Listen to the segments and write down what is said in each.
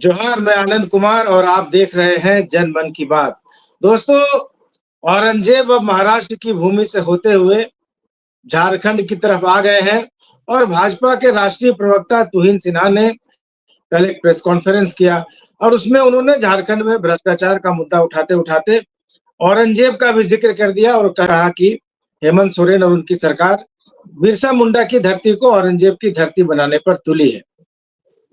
जोहार, मैं आनंद कुमार और आप देख रहे हैं जन मन की बात। दोस्तों, औरंगजेब अब महाराष्ट्र की भूमि से होते हुए झारखंड की तरफ आ गए हैं और भाजपा के राष्ट्रीय प्रवक्ता तुहिन सिन्हा ने कल एक प्रेस कॉन्फ्रेंस किया और उसमें उन्होंने झारखंड में भ्रष्टाचार का मुद्दा उठाते-उठाते औरंगजेब का भी ज़िक्र कर दिया और कहा कि हेमंत सोरेन और उनकी सरकार बिरसा मुंडा की धरती को औरंगजेब की धरती बनाने पर तुली है।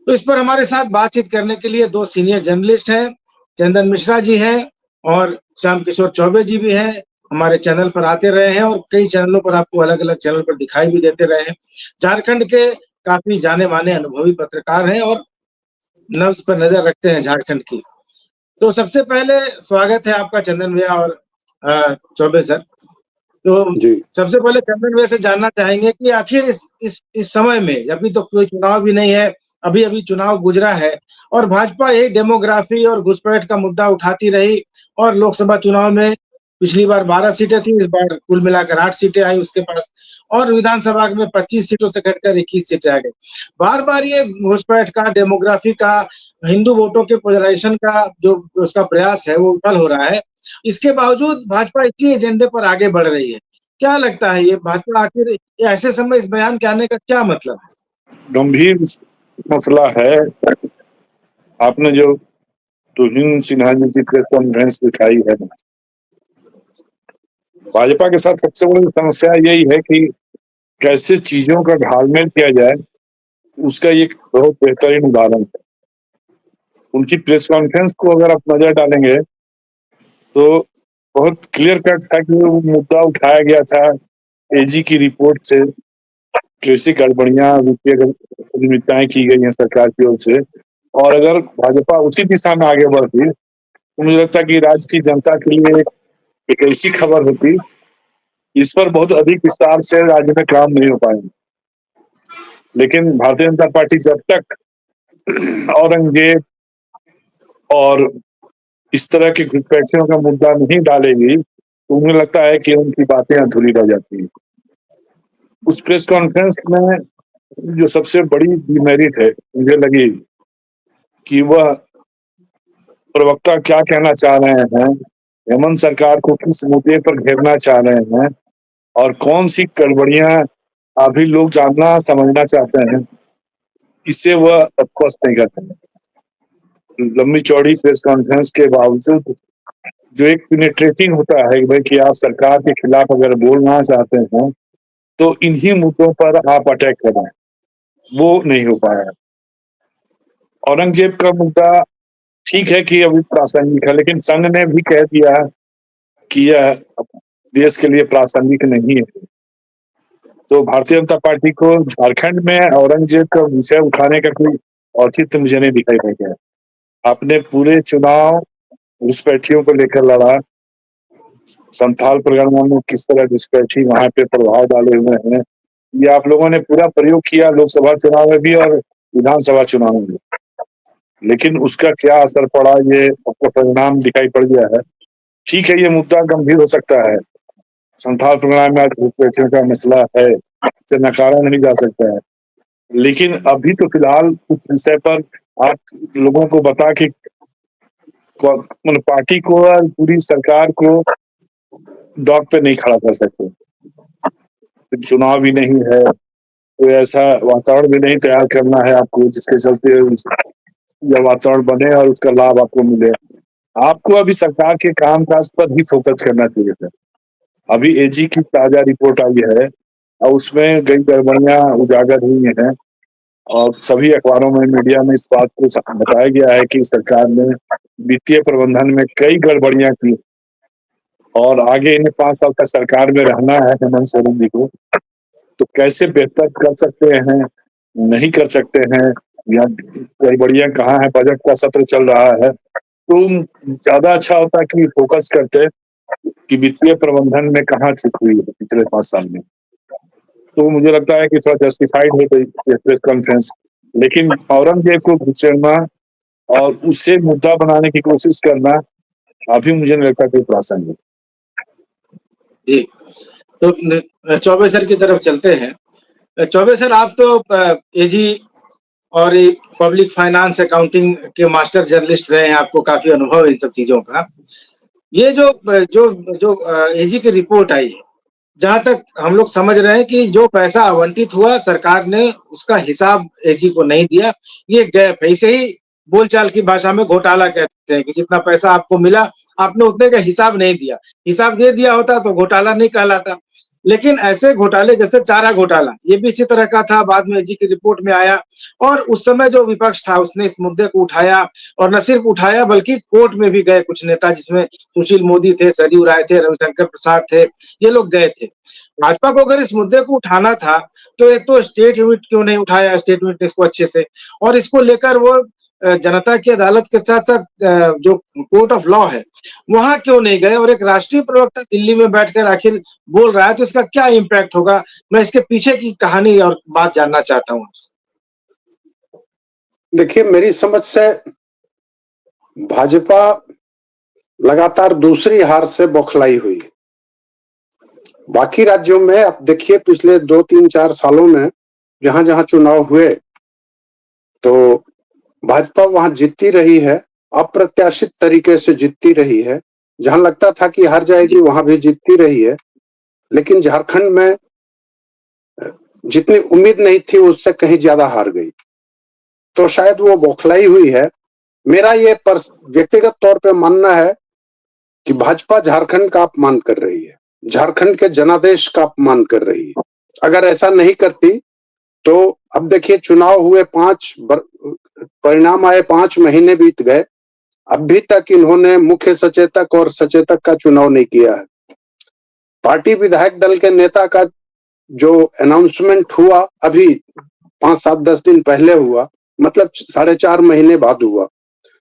तो इस पर हमारे साथ बातचीत करने के लिए 2 सीनियर जर्नलिस्ट हैं, चंदन मिश्रा जी हैं और श्याम किशोर चौबे जी भी हैं। हमारे चैनल पर आते रहे हैं और कई चैनलों पर आपको अलग-अलग चैनल पर दिखाई भी देते रहे हैं। झारखंड के काफ़ी जाने-माने अनुभवी पत्रकार हैं और नब्ज़ पर नज़र रखते हैं झारखंड की। तो सबसे पहले स्वागत है आपका चंदन भैया और चौबे सर। तो जी। सबसे पहले चंदन भैया से जानना चाहेंगे कि आखिर इस समय में अभी तो कोई चुनाव भी नहीं है, अभी-अभी चुनाव गुजरा है और भाजपा यही डेमोग्राफी और घुसपैठ का मुद्दा उठाती रही और लोकसभा चुनाव में पिछली बार 12 सीटें थी, इस बार कुल मिलाकर 8 सीटें आई उसके पास और विधानसभा में 25 सीटों से घटकर 21 सीटें आ गई। बार-बार ये घुसपैठ का, डेमोग्राफी का, हिंदू वोटों के पोलराइजेशन का जो उसका प्रयास है वो विफल हो रहा है। इसके बावजूद भाजपा इसी एजेंडे पर आगे बढ़ रही है। क्या लगता है ये भाजपा आखिर ये ऐसे समय इस बयान के आने का क्या मतलब है? गंभीर मसला है। आपने जो तुहिन सिन्हा जी की प्रेस कॉन्फ्रेंस दिखाई है, भाजपा के साथ सबसे बड़ी समस्या यही है कि कैसे चीजों का घालमेल किया जाए, उसका एक बहुत बेहतरीन उदाहरण है। उनकी प्रेस कॉन्फ्रेंस को अगर आप नजर डालेंगे तो बहुत क्लियर कट था कि वो मुद्दा उठाया गया था एजी की रिपोर्ट से, कैसी गड़बड़ियां वित्तीय अनियमितताएं की गई हैं सरकार की ओर से। और अगर भाजपा उसी दिशा में आगे बढ़ती तो मुझे लगता है कि राज्य की जनता के लिए एक ऐसी खबर होती, इस पर बहुत अधिक विस्तार से राज्य में काम नहीं हो पाएंगे। लेकिन भारतीय जनता पार्टी जब तक औरंगजेब और इस तरह की घुसपैठियों का मुद्दा नहीं डालेगी तो मुझे लगता है कि उनकी बातें अधूरी रह जाती है। उस प्रेस कॉन्फ्रेंस में जो सबसे बड़ी डिमेरिट है मुझे लगी कि वह प्रवक्ता क्या कहना चाह रहे हैं, हेमंत सरकार को किस मुद्दे पर घेरना चाह रहे हैं और कौन सी गड़बड़ियां अभी लोग जानना समझना चाहते हैं, इसे वह स्पष्ट नहीं करते हैं। लंबी चौड़ी प्रेस कॉन्फ्रेंस के बावजूद जो एक पेनिट्रेटिंग होता है भाई कि आप सरकार के खिलाफ अगर बोलना चाहते हैं तो इन्हीं मुद्दों पर आप अटैक करें, वो नहीं हो पाया। औरंगजेब का मुद्दा ठीक है कि अभी प्रासंगिक है, लेकिन संघ ने भी कह दिया कि यह देश के लिए प्रासंगिक नहीं है। तो भारतीय जनता पार्टी को झारखंड में औरंगजेब का विषय उठाने का कोई औचित्य मुझे नहीं दिखाई दे गया। आपने पूरे चुनाव घुसपैठियों को लेकर लड़ा, संथाल परगना में किस तरह घुसपैठी वहां पे प्रभाव डाले हुए हैं, ये आप लोगों ने पूरा प्रयोग किया लोकसभा चुनाव में भी और विधानसभा चुनाव में भी। लेकिन उसका क्या असर पड़ा ये आपको परिणाम दिखाई पड़ गया है। ठीक है, ये मुद्दा गंभीर हो सकता है, संथाल परगना में आज घुसपैठियों का मसला है, इसे नकारा नहीं जा सकता है। लेकिन अभी तो फिलहाल कुछ विषय पर आप लोगों को बता के पार्टी को और पूरी सरकार को डॉग पे नहीं खड़ा कर सकते। चुनाव भी नहीं है, कोई ऐसा वातावरण भी नहीं तैयार करना है आपको जिसके चलते यह वातावरण बने और उसका लाभ आपको मिले। आपको अभी सरकार के कामकाज पर ही फोकस करना चाहिए था। अभी एजी की ताजा रिपोर्ट आई है और उसमें कई गड़बड़ियां उजागर हुई हैं और सभी अखबारों में, मीडिया में इस बात को बताया गया है कि सरकार ने वित्तीय प्रबंधन में कई गड़बड़ियां की और आगे इन्हें 5 साल तक सरकार में रहना है हेमंत सोरेन जी को, तो कैसे बेहतर कर सकते हैं, नहीं कर सकते हैं, या गड़बड़ियां कहाँ है। बजट का सत्र चल रहा है तो ज्यादा अच्छा होता कि फोकस करते कि वित्तीय प्रबंधन में कहाँ चूक हुई है पिछले 5 साल में। तो मुझे लगता है कि थोड़ा जस्टिफाइड है प्रेस कॉन्फ्रेंस, लेकिन औरंगजेब को घुसेड़ना और उसे मुद्दा बनाने की कोशिश करना अभी मुझे नहीं लगता कोई प्रासंगिक। जी, तो चौबे सर की तरफ चलते हैं। चौबे सर, आप तो एजी और एक पब्लिक फाइनेंस अकाउंटिंग के मास्टर जर्नलिस्ट रहे हैं, आपको काफ़ी अनुभव है इन सब चीज़ों का। ये जो एजी की रिपोर्ट आई है, जहाँ तक हम लोग समझ रहे हैं कि जो पैसा आवंटित हुआ, सरकार ने उसका हिसाब एजी को नहीं दिया। ये गैप है, इसे ही बोलचाल की भाषा में घोटाला कहते हैं कि जितना पैसा आपको मिला, आपने उतने का हिसाब नहीं दिया। हिसाब दे दिया होता तो घोटाला नहीं कहलाता। लेकिन ऐसे घोटाले जैसे चारा घोटाला, ये भी इसी तरह का था, बाद में एजी की रिपोर्ट में आया और उस समय जो विपक्ष था उसने इस मुद्दे को उठाया और न सिर्फ उठाया बल्कि कोर्ट में भी गए कुछ नेता, जिसमें सुशील मोदी थे, सरयू राय थे, रविशंकर प्रसाद थे, ये लोग गए थे। भाजपा को अगर इस मुद्दे को उठाना था, तो एक तो स्टेट यूनिट क्यों नहीं उठाया, स्टेट यूनिट इसको अच्छे से, और इसको लेकर वो जनता की अदालत के साथ-साथ जो कोर्ट ऑफ लॉ है, वहाँ क्यों नहीं गए और एक राष्ट्रीय प्रवक्ता दिल्ली में बैठकर आखिर बोल रहा है, तो इसका क्या इम्पैक्ट होगा? मैं इसके पीछे की कहानी और बात जानना चाहता हूँ आपसे। देखिए, मेरी समझ से भाजपा लगातार दूसरी हार से बौखलाई हुई। बाकी राज्यों में आप देखिए पिछले 2, 3, 4 सालों में जहां-जहां चुनाव हुए, तो भाजपा वहां जीतती रही है, अप्रत्याशित तरीके से जीतती रही है। जहां लगता था कि हार जाएगी, वहां भी जीतती रही है। लेकिन झारखंड में जितनी उम्मीद नहीं थी, उससे कहीं ज्यादा हार गई। तो शायद वो बौखलाई हुई है। मेरा ये व्यक्तिगत तौर पे मानना है कि भाजपा झारखंड का अपमान कर रही है, झारखंड के जनादेश का अपमान कर रही है। अगर ऐसा नहीं करती तो अब देखिए चुनाव हुए परिणाम आए, 5 महीने बीत गए, अभी तक इन्होंने मुख्य सचेतक और सचेतक का चुनाव नहीं किया है। पार्टी विधायक दल के नेता का जो अनाउंसमेंट हुआ अभी 5, 7, 10 दिन पहले हुआ, मतलब 4.5 महीने बाद हुआ।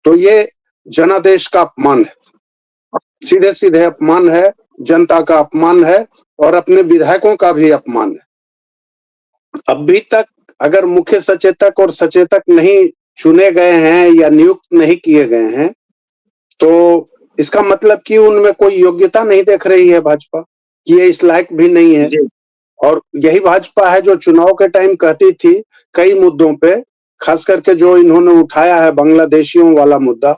तो ये जनादेश का अपमान है, सीधे सीधे अपमान है, जनता का अपमान है और अपने विधायकों का भी अपमान है। अभी तक अगर मुख्य सचेतक और सचेतक नहीं चुने गए हैं या नियुक्त नहीं किए गए हैं, तो इसका मतलब कि उनमें कोई योग्यता नहीं देख रही है भाजपा, कि ये इस लायक भी नहीं है। और यही भाजपा है जो चुनाव के टाइम कहती थी कई मुद्दों पे, खास करके जो इन्होंने उठाया है बांग्लादेशियों वाला मुद्दा,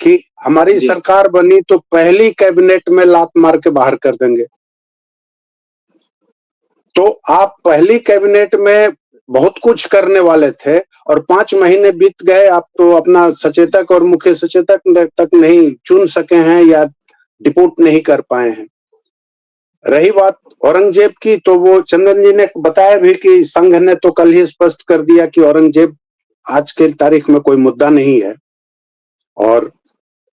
कि हमारी सरकार बनी तो पहली कैबिनेट में लात मार के बाहर कर देंगे। तो आप पहली कैबिनेट में बहुत कुछ करने वाले थे और 5 महीने बीत गए, आप तो अपना सचेतक और मुख्य सचेतक तक नहीं चुन सके हैं या डिपोट नहीं कर पाए हैं। रही बात औरंगजेब की, तो वो चंदन जी ने बताया भी कि संघ ने तो कल ही स्पष्ट कर दिया कि औरंगजेब आज के तारीख में कोई मुद्दा नहीं है। और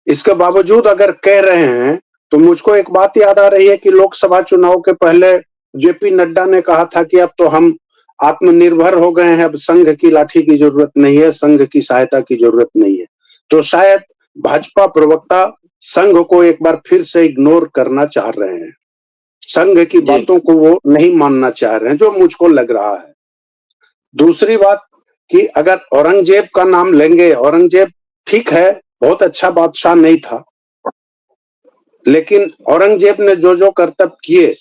इसके बावजूद अगर कह रहे हैं तो मुझको एक बात याद आ रही है कि लोकसभा चुनाव के पहले जेपी नड्डा ने कहा था कि अब तो हम आत्मनिर्भर हो गए हैं, अब संघ की लाठी की जरूरत नहीं है, संघ की सहायता की जरूरत नहीं है। तो शायद भाजपा प्रवक्ता संघ को एक बार फिर से इग्नोर करना चाह रहे हैं, संघ की बातों को वो नहीं मानना चाह रहे हैं, जो मुझको लग रहा है। दूसरी बात कि अगर औरंगजेब का नाम लेंगे, औरंगजेब ठीक है, बहुत अच्छा बादशाह नहीं था, लेकिन औरंगजेब ने जो जो करतब किए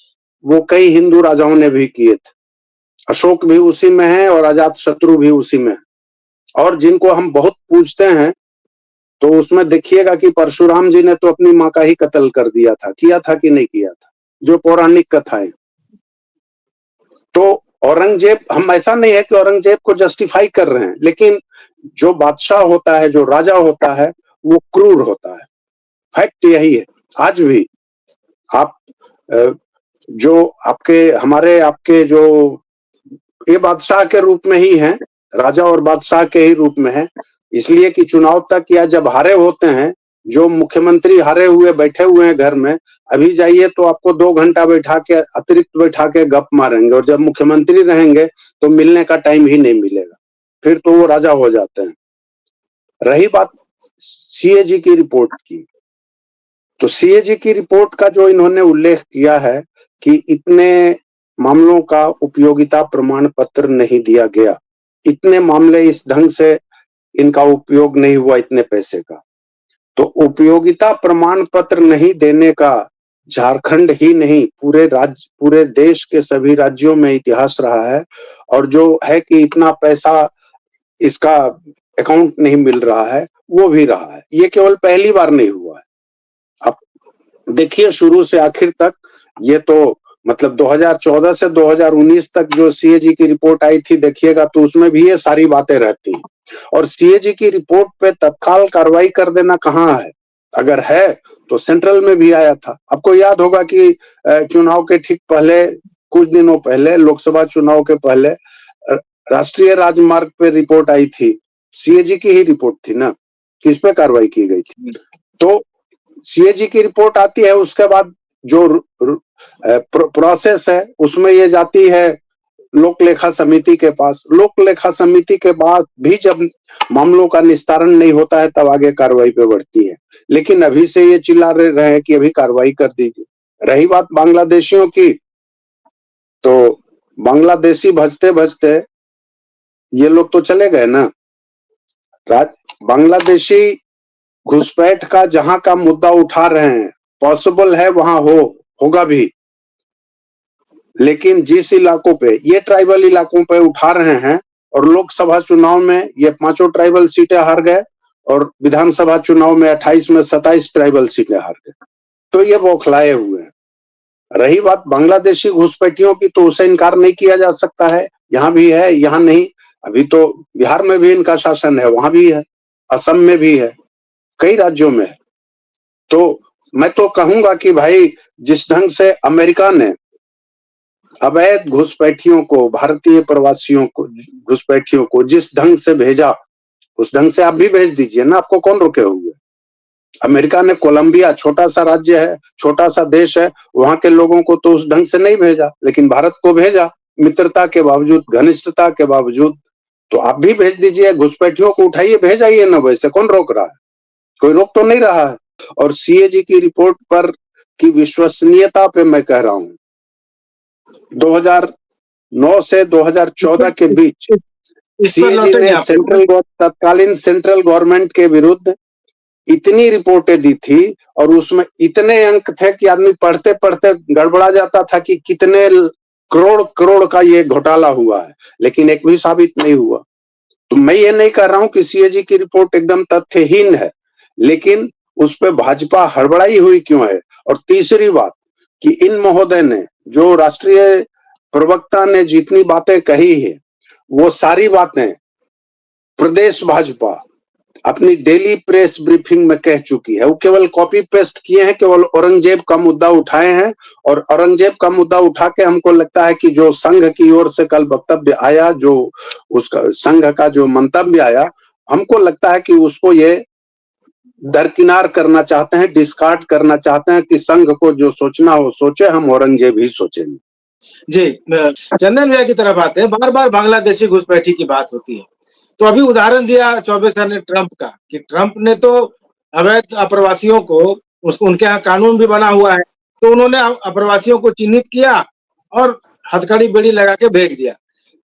वो कई हिंदू राजाओं ने भी किए थे। अशोक भी उसी में है और अजातशत्रु भी उसी में है। और जिनको हम बहुत पूजते हैं, तो उसमें देखिएगा कि परशुराम जी ने तो अपनी माँ का ही कत्ल कर दिया था, किया था कि नहीं किया था, जो पौराणिक कथाएं। तो औरंगजेब, हम ऐसा नहीं है कि औरंगजेब को जस्टिफाई कर रहे हैं, लेकिन जो बादशाह होता है, जो राजा होता है, वो क्रूर होता है। फैक्ट यही है। आज भी आप जो आपके जो ये बादशाह के रूप में ही हैं, राजा और बादशाह के ही रूप में है, इसलिए कि चुनाव तक या जब हारे होते हैं, जो मुख्यमंत्री हारे हुए बैठे हुए हैं घर में, अभी जाइए तो आपको 2 घंटा बैठा के अतिरिक्त बैठा के गप मारेंगे, और जब मुख्यमंत्री रहेंगे तो मिलने का टाइम ही नहीं मिलेगा, फिर तो वो राजा हो जाते हैं। रही बात सीएजी की रिपोर्ट की, तो सीएजी की रिपोर्ट का जो इन्होंने उल्लेख किया है कि इतने मामलों का उपयोगिता प्रमाण पत्र नहीं दिया गया, इतने मामले इस ढंग से इनका उपयोग नहीं हुआ इतने पैसे का, तो उपयोगिता प्रमाण पत्र नहीं देने का झारखंड ही नहीं पूरे देश के सभी राज्यों में इतिहास रहा है। और जो है कि इतना पैसा इसका अकाउंट नहीं मिल रहा है, वो भी रहा है। ये केवल पहली बार नहीं हुआ है। अब देखिए शुरू से आखिर तक, ये तो मतलब 2014 से 2019 तक जो सीएजी की रिपोर्ट आई थी देखिएगा, तो उसमें भी ये सारी बातें रहती हैं। और सीएजी की रिपोर्ट पे तत्काल कार्रवाई कर देना कहाँ है? अगर है तो सेंट्रल में भी आया था। आपको याद होगा कि चुनाव के ठीक पहले, कुछ दिनों पहले, लोकसभा चुनाव के पहले राष्ट्रीय राजमार्ग पे रिपोर्ट आई थी, सीएजी की ही रिपोर्ट थी ना, किस पे कार्रवाई की गई थी। तो सीएजी की रिपोर्ट आती है, उसके बाद जो प्रोसेस है उसमें ये जाती है लोक लेखा समिति के पास। लोक लेखा समिति के बाद भी जब मामलों का निस्तारण नहीं होता है तब आगे कार्रवाई पे बढ़ती है। लेकिन अभी से ये चिल्ला रहे हैं कि अभी कार्रवाई कर दीजिए। रही बात बांग्लादेशियों की, तो बांग्लादेशी भजते भजते ये लोग तो चले गए ना। बांग्लादेशी घुसपैठ का जहां का मुद्दा उठा रहे हैं, पॉसिबल है वहां होगा भी, लेकिन जिस इलाकों पे ये ट्राइबल इलाकों पे उठा रहे हैं, और लोकसभा चुनाव में ये 5 ट्राइबल सीटें हार गए, और विधानसभा चुनाव में 28 में 27 ट्राइबल सीटें हार गए, तो ये बौखलाए हुए हैं। रही बात बांग्लादेशी घुसपैठियों की, तो उसे इनकार नहीं किया जा सकता है। यहाँ भी है, यहाँ नहीं। अभी तो बिहार में भी इनका शासन है, वहां भी है, असम में भी है, कई राज्यों में है। तो मैं तो कहूंगा कि भाई जिस ढंग से अमेरिका ने अवैध घुसपैठियों को, भारतीय प्रवासियों को, घुसपैठियों को जिस ढंग से भेजा, उस ढंग से आप भी भेज दीजिए ना, आपको कौन रोके हुए। अमेरिका ने कोलंबिया, छोटा सा राज्य है, छोटा सा देश है, वहां के लोगों को तो उस ढंग से नहीं भेजा, लेकिन भारत को भेजा, मित्रता के बावजूद, घनिष्ठता के बावजूद। तो आप भी भेज दीजिए, घुसपैठियों को उठाइए, भेज आइए ना, वैसे कौन रोक रहा है? कोई रोक तो नहीं रहा है। और सीएजी की रिपोर्ट पर की विश्वसनीयता पे मैं कह रहा हूं, 2009 से 2014 के बीच सीएजी ने तत्कालीन सेंट्रल गवर्नमेंट के विरुद्ध इतनी रिपोर्टें दी थी, और उसमें इतने अंक थे कि आदमी पढ़ते पढ़ते गड़बड़ा जाता था कि कितने करोड़ करोड़ का ये घोटाला हुआ है, लेकिन एक भी साबित नहीं हुआ। तो मैं ये नहीं कह रहा हूं कि सीएजी की रिपोर्ट एकदम तथ्यहीन है, लेकिन उस पर भाजपा हड़बड़ाई हुई क्यों है? और तीसरी बात कि इन महोदय ने, जो राष्ट्रीय प्रवक्ता ने जितनी बातें कही है, वो सारी बातें प्रदेश भाजपा अपनी डेली प्रेस ब्रीफिंग में कह चुकी है। वो केवल कॉपी पेस्ट किए हैं, केवल औरंगजेब का मुद्दा उठाए हैं, और औरंगजेब का मुद्दा उठा के हमको लगता है कि जो संघ की ओर से कल वक्तव्य आया, जो उसका संघ का जो मंतव्य आया, हमको लगता है कि उसको ये दरकिनार करना चाहते हैं, डिस्कार्ड करना चाहते हैं कि संघ को जो सोचना हो सोचे, हम औरंगजेब ही सोचेंगे। जी, चंदन भैया की तरफ आते हैं। बार बार बांग्लादेशी घुसपैठी की बात होती है, तो अभी उदाहरण दिया चौबे सर ने ट्रंप का, कि ट्रंप ने तो अवैध अप्रवासियों को, उसको उनके यहाँ कानून भी बना हुआ है, तो उन्होंने अप्रवासियों को चिन्हित किया और हथकड़ी बेड़ी लगा के भेज दिया।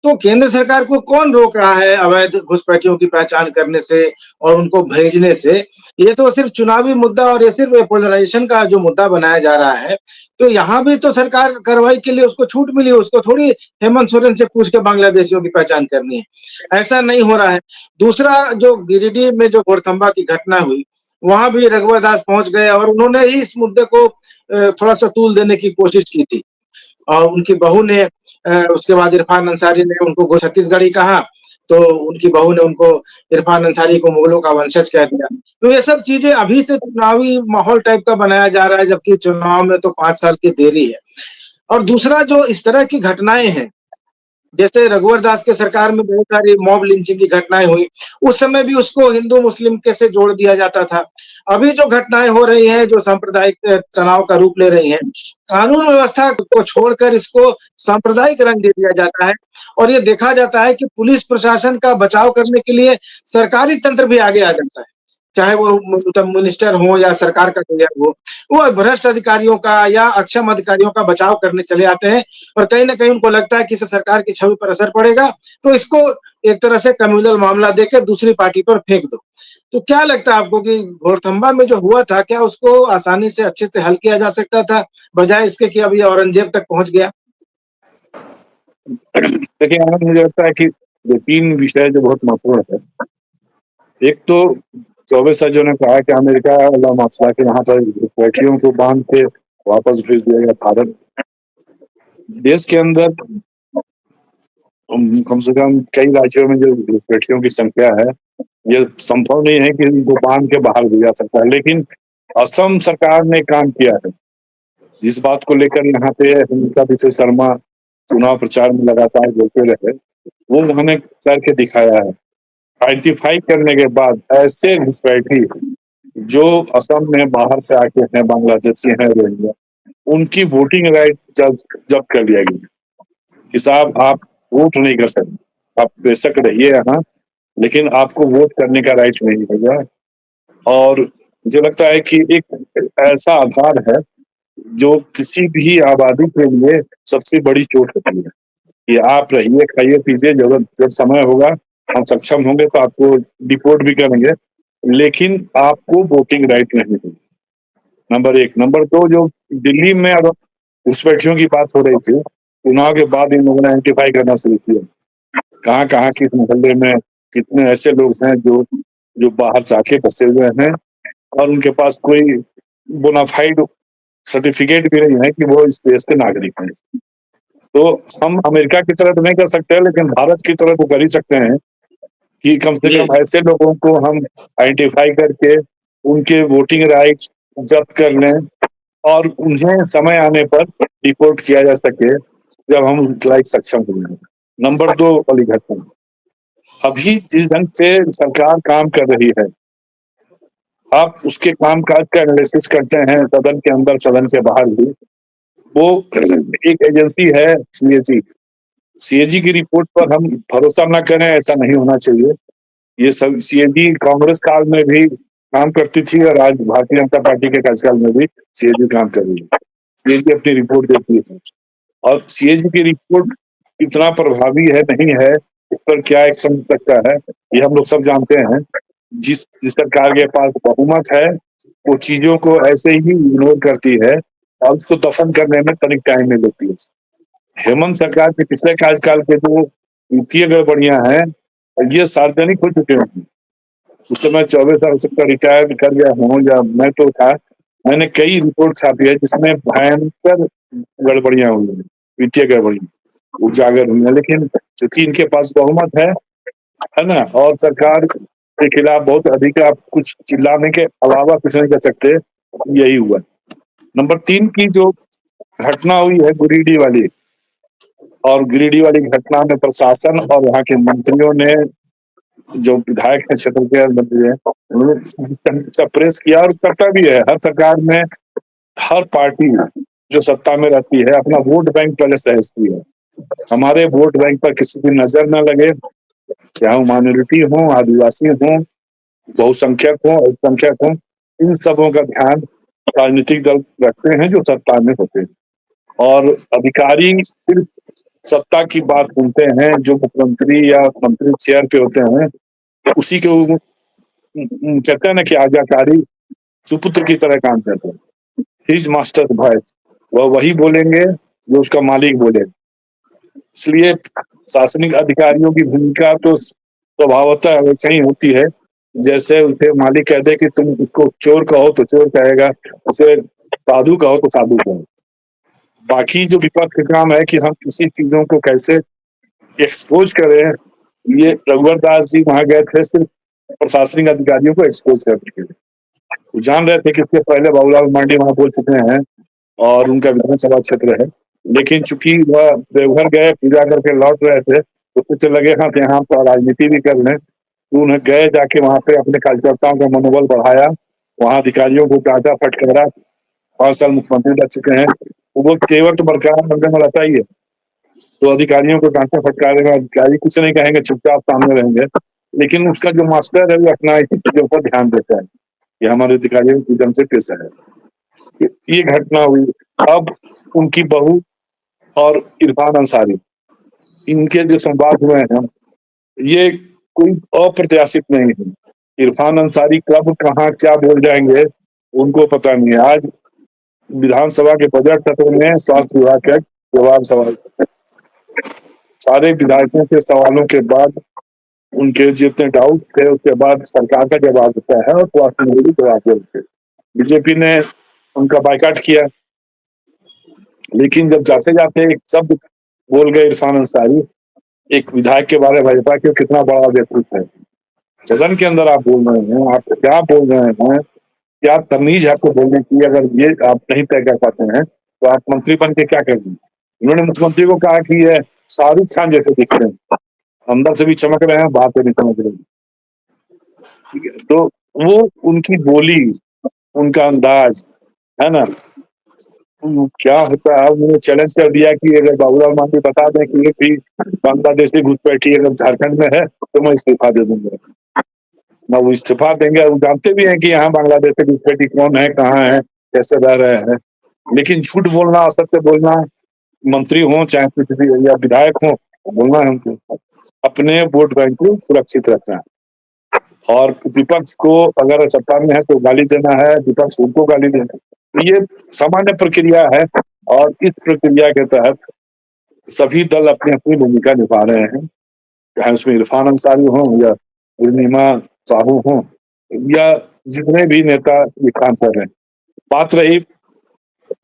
तो केंद्र सरकार को कौन रोक रहा है अवैध घुसपैठियों की पहचान करने से और उनको भेजने से? ये तो सिर्फ चुनावी मुद्दा, और ये सिर्फ पोलराइजेशन का जो मुद्दा बनाया जा रहा है। तो यहाँ भी तो सरकार कार्रवाई के लिए उसको छूट मिली, उसको थोड़ी हेमंत सोरेन से पूछ के बांग्लादेशियों की पहचान करनी है। ऐसा नहीं हो रहा है। दूसरा, जो गिरिडीह में जो घोड़थम्बा की घटना हुई, वहां भी रघुवर दास पहुंच गए और उन्होंने ही इस मुद्दे को थोड़ा सा तूल देने की कोशिश की थी, और उनकी बहू ने, उसके बाद इरफान अंसारी ने उनको छत्तीसगढ़ी कहा, तो उनकी बहू ने उनको, इरफान अंसारी को, मुगलों का वंशज कह दिया। तो ये सब चीजें अभी से चुनावी माहौल टाइप का बनाया जा रहा है, जबकि चुनाव में तो 5 साल की देरी है। और दूसरा, जो इस तरह की घटनाएं हैं, जैसे रघुवर दास के सरकार में बहुत सारी मॉब लिंचिंग की घटनाएं हुई, उस समय भी उसको हिंदू मुस्लिम कैसे जोड़ दिया जाता था। अभी जो घटनाएं हो रही हैं, जो सांप्रदायिक तनाव का रूप ले रही हैं, कानून व्यवस्था को छोड़कर इसको सांप्रदायिक रंग दे दिया जाता है, और ये देखा जाता है कि पुलिस प्रशासन का बचाव करने के लिए सरकारी तंत्र भी आगे आ जाता है, चाहे वो मिनिस्टर हो या सरकार का कोई हो, वो भ्रष्ट अधिकारियों का या अक्षम अधिकारियों का बचाव करने चले आते हैं, और कहीं ना कहीं उनको लगता है कि इससे सरकार की छवि पर असर पड़ेगा, तो इसको एक तरह से कम्युनल मामला देकर दूसरी पार्टी पर फेंक दो। तो क्या लगता है आपको कि घोड़थम्बा में जो हुआ था, क्या उसको आसानी से अच्छे से हल किया जा सकता था, बजाय इसके कि अभी औरंगजेब तक पहुंच गया? देखिए, मुझे लगता है कि ये 3 विषय जो बहुत महत्वपूर्ण है। एक तो चौबे सज्जों ने कहा कि अमेरिका वाला मसला के यहाँ पर घुसपैठियों को बांध के वापस भेज दिया गया भारत। देश के अंदर कम से कम कई राज्यों में जो घुसपैठियों की संख्या है, ये संभव नहीं है कि इनको बांध के बाहर भेजा सकता है, लेकिन असम सरकार ने काम किया है। जिस बात को लेकर यहाँ पे हिमंता बिस्वा शर्मा चुनाव प्रचार में लगातार बोलते रहे, वो उन्होंने करके दिखाया है। आइडेंटिफाई करने के बाद ऐसे घुसपैठी जो असम में बाहर से आके हैं, बांग्लादेशी हैं, रोहिंग्या, उनकी वोटिंग राइट जब्त कर लिया गया कि साहब आप वोट नहीं कर सकते, आप बेशक रहिए यहाँ, लेकिन आपको वोट करने का राइट नहीं होगा। और मुझे लगता है कि एक ऐसा आधार है जो किसी भी आबादी के लिए सबसे बड़ी चोट होती है कि आप रहिए, खाइए, पीजिए, जब समय होगा हम सक्षम होंगे तो आपको डिपोर्ट भी करेंगे, लेकिन आपको वोटिंग राइट नहीं होगी। नंबर 1। नंबर 2, जो दिल्ली में अब घुसपैठियों की बात हो रही थी, चुनाव के बाद इन लोगों ने आइडेंटिफाई करना शुरू किया कहाँ कहाँ किस मोहल्ले में कितने ऐसे लोग हैं जो बाहर से आके बसे हुए हैं और उनके पास कोई बोनाफाइड सर्टिफिकेट भी नहीं है कि वो इस देश के नागरिक हैं। तो हम अमेरिका की तरह तो नहीं कर सकते, लेकिन भारत की तरह तो कर ही सकते हैं कि कम से कम ऐसे लोगों को हम आइडेंटिफाई करके उनके वोटिंग राइट्स जब्त कर लें और उन्हें समय आने पर डिपोर्ट किया जा सके जब हम लाइक सक्षम हो जाए। नंबर 2 वाली घटना, अभी जिस ढंग से सरकार काम कर रही है, आप उसके कामकाज का एनालिसिस करते हैं सदन के अंदर, सदन के बाहर भी। वो एक एजेंसी है सीएजी की रिपोर्ट पर हम भरोसा ना करें, ऐसा नहीं होना चाहिए। ये सब सीएजी कांग्रेस काल में भी काम करती थी और आज भारतीय जनता पार्टी के कार्यकाल में भी सीएजी काम कर रही है। सीएजी अपनी रिपोर्ट देती है और सीएजी की रिपोर्ट इतना प्रभावी है नहीं है, इस पर क्या एक्शन सकता है ये हम लोग सब जानते हैं। जिस सरकार के पास बहुमत है वो चीजों को ऐसे ही इग्नोर करती है और उसको दफन करने में तनिक टाइम नहीं लगती है। हेमंत सरकार के पिछले कार्यकाल के जो वित्तीय गड़बड़ियां हैं ये सार्वजनिक हो चुके हैं। उस समय 24 साल से रिटायर कर गया हूँ या मैं तो था, मैंने कई रिपोर्ट छापी है जिसमें भयंकर गड़बड़ियां हुई है, वित्तीय गड़बड़ियां उजागर हुई है। लेकिन चूंकि इनके पास बहुमत है ना, और सरकार के खिलाफ बहुत अधिक आप कुछ चिल्लाने के अलावा कुछ नहीं कर सकते, यही हुआ। नंबर 3 की जो घटना हुई है गिरिडीह वाली, और गिरिडीह वाली घटना में प्रशासन और वहाँ के मंत्रियों ने, जो विधायक है, क्षेत्र के मंत्री हैं, उन्होंने सप्रेस किया और करता भी है। हर सरकार में हर पार्टी जो सत्ता में रहती है अपना वोट बैंक पहले सहेजती है। हमारे वोट बैंक पर किसी की नजर न लगे, चाहे वो माइनॉरिटी हो, आदिवासी हो, बहुसंख्यक हो, अल्पसंख्यक हो, इन सबों का ध्यान राजनीतिक दल रखते हैं जो सत्ता में होते हैं। और अधिकारी सिर्फ सत्ता की बात सुनते हैं, जो मुख्यमंत्री या मंत्री चेयर पे होते हैं उसी के कहते हैं ना कि आज्ञाकारी सुपुत्र की तरह काम करते हैं। हिज मास्टर वॉइस, वह वही बोलेंगे जो उसका मालिक बोले। इसलिए शासनिक अधिकारियों की भूमिका तो स्वभावतः वैसे ही होती है, जैसे उसे मालिक कह दे कि तुम उसको चोर कहो तो चोर कहेगा, उसे साधु कहो तो साधु कहो। बाकी जो विपक्ष का काम है कि हम किसी चीजों को कैसे एक्सपोज करें, ये रघुवर दास जी वहां गए थे सिर्फ प्रशासनिक अधिकारियों को एक्सपोज करने के लिए। जान रहे थे कि इससे पहले बाबूलाल मांडी वहां बोल चुके हैं और उनका विधानसभा क्षेत्र है, लेकिन चूंकि वह देवघर गए, पूजा करके लौट रहे थे, तो कुछ लगे हाँ यहाँ पर राजनीति भी कर लें, तो उन्हें गए, जाके वहां पे अपने कार्यकर्ताओं का मनोबल बढ़ाया, वहां अधिकारियों को डांटा फटकारा। 5 साल मुख्यमंत्री रह चुके हैं, वो तेवर तो बरकरार रखने में रहता ही है, तो अधिकारियों को डांटा फटकारेगा, अधिकारी कुछ नहीं कहेंगे, चुपचाप सामने रहेंगे, लेकिन उसका जो मास्टर है वो अपना चीजों पर ध्यान देता है कि हमारे अधिकारियों की एकदम से पेशा है। ये घटना हुई। अब उनकी बहू और इरफान अंसारी, इनके जो संवाद हुए हैं ये कोई अप्रत्याशित नहीं है। इरफान अंसारी कब कहाँ क्या बोल जाएंगे उनको पता नहीं है। आज विधानसभा के बजट सत्र में स्वास्थ्य विभाग के जवाब सवाल सारे विधायकों के सवालों के बाद, उनके जितने डाउट्स थे, उसके बाद सरकार का जवाब देता है और स्वास्थ्य मंत्री जवाब देते। बीजेपी ने उनका बाइकाट किया, लेकिन जब जाते जाते एक शब्द बोल गए इरफान अंसारी, एक विधायक के बारे में, भाजपा के कितना बड़ा बेवकूफ है, सदन के अंदर आप बोल रहे हैं, आप क्या बोल रहे हैं, क्या तमीज है आपको बोलने की? अगर ये आप नहीं तय कर पाते हैं तो आप मंत्री बन के क्या करेंगे? उन्होंने मुख्यमंत्री को कहा कि ये शाहरुख खान जैसे दिख रहे हैं, अंदर से भी चमक रहे हैं, बाहर से भी चमक रहे हैं। ठीक है, तो वो उनकी बोली, उनका अंदाज है ना, क्या होता है। उन्होंने चैलेंज कर दिया कि अगर बाबूलाल मांझी बता दें कि एक भी बांग्लादेशी घुसपैठी अगर झारखंड में है तो मैं इस्तीफा दे दूंगा। ना वो इस्तीफा देंगे, वो जानते भी हैं कि यहाँ बांग्लादेश के घुसपैठी कौन है, कहाँ है, कैसे रह रहे हैं, लेकिन झूठ बोलना, असत्य बोलना, मंत्री हो चाहे कुछ भी या विधायक हो, बोलना है उनको, अपने वोट बैंक को सुरक्षित रखना है। और विपक्ष को अगर सत्ता में है तो गाली देना है, विपक्ष उनको गाली देना है, तो ये सामान्य प्रक्रिया है। और इस प्रक्रिया के तहत सभी दल अपनी अपनी भूमिका निभा रहे हैं, चाहे उसमें इरफान अंसारी हो या पूर्णिमा साहू हो या जितने भी नेता ये काम कर रहे हैं। बात रही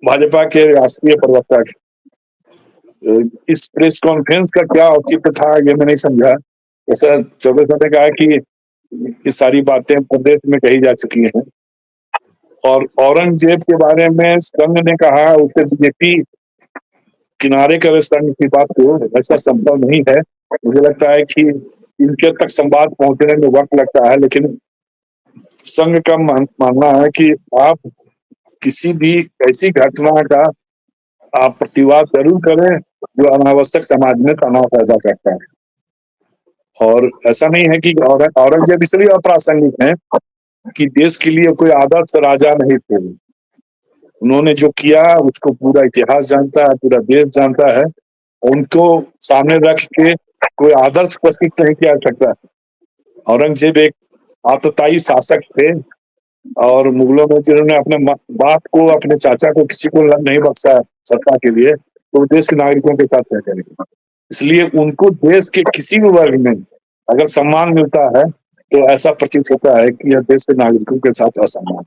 भाजपा के राष्ट्रीय प्रवक्ता की, इस प्रेस कॉन्फ्रेंस का क्या औचित्य था ये मैं नहीं समझा। जैसा चौबे साहब ने कहा कि ये सारी बातें प्रदेश में कही जा चुकी हैं, और औरंगजेब के बारे में संघ ने कहा, उसके बीजेपी किनारे करे संघ की बात को, ऐसा संभव नहीं है। मुझे लगता है कि इनके तक संवाद पहुंचने में वक्त लगता है, लेकिन संघ का मानना है कि आप किसी भी ऐसी घटना का आप प्रतिवाद जरूर करें जो अनावश्यक समाज में तनाव पैदा करता है। और ऐसा नहीं है कि औरंगजेब इसलिए अप्रासंगिक है कि देश के लिए कोई आदर्श राजा नहीं थे। उन्होंने जो किया उसको पूरा इतिहास जानता है, पूरा देश जानता है, उनको सामने रख के कोई आदर्श प्रस्तुत नहीं किया सकता। औरंगजेब एक आतताई शासक थे, और मुगलों में जिन्होंने अपने बाप को, अपने चाचा को, किसी को नहीं बख्शा सत्ता के लिए, तो देश के नागरिकों के साथ क्या करेंगे। इसलिए उनको देश के किसी भी वर्ग में अगर सम्मान मिलता है तो ऐसा प्रतीत होता है कि यह देश के नागरिकों के साथ असम्मान।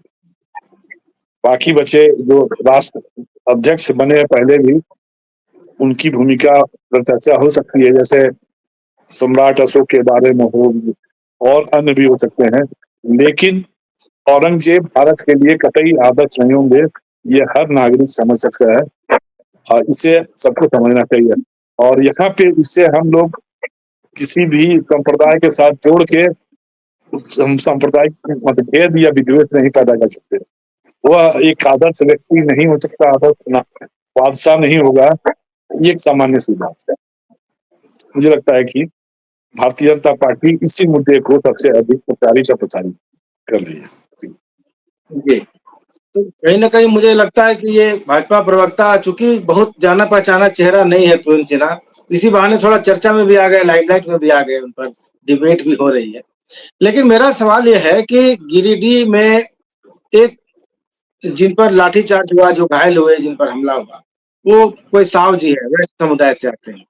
बाकी बचे जो राष्ट्र अध्यक्ष बने पहले भी, उनकी भूमिका पर चर्चा हो सकती है, जैसे सम्राट अशोक के बारे में हो, और अन्य भी हो सकते हैं, लेकिन औरंगजेब भारत के लिए कतई आदर्श नहीं होंगे, ये हर नागरिक समझ सकता है, और इसे सबको समझना चाहिए। और यहाँ पे इससे हम लोग किसी भी संप्रदाय के साथ जोड़ के सांप्रदायिक मतभेद या विद्वेष नहीं पैदा कर सकते। वह एक आदर्श व्यक्ति नहीं हो सकता, आदर्श बादशाह नहीं होगा, ये एक सामान्य सी बात है। मुझे लगता है कि भारतीय जनता पार्टी इसी मुद्दे को सबसे अधिक प्रचारित कर रही है। जी, तो कहीं न कहीं मुझे लगता है कि ये भाजपा प्रवक्ता चूँकि बहुत जाना पहचाना चेहरा नहीं है तुहिन सिन्हा, इसी बहाने थोड़ा चर्चा में भी आ गए, लाइमलाइट में भी आ गए, उन पर डिबेट भी हो रही है। लेकिन मेरा सवाल ये है कि गिरिडीह में एक जिन पर लाठीचार्ज हुआ, जो घायल हुए, जिन पर हमला हुआ, वो कोई साव जी है, वैश्य समुदाय से आते हैं।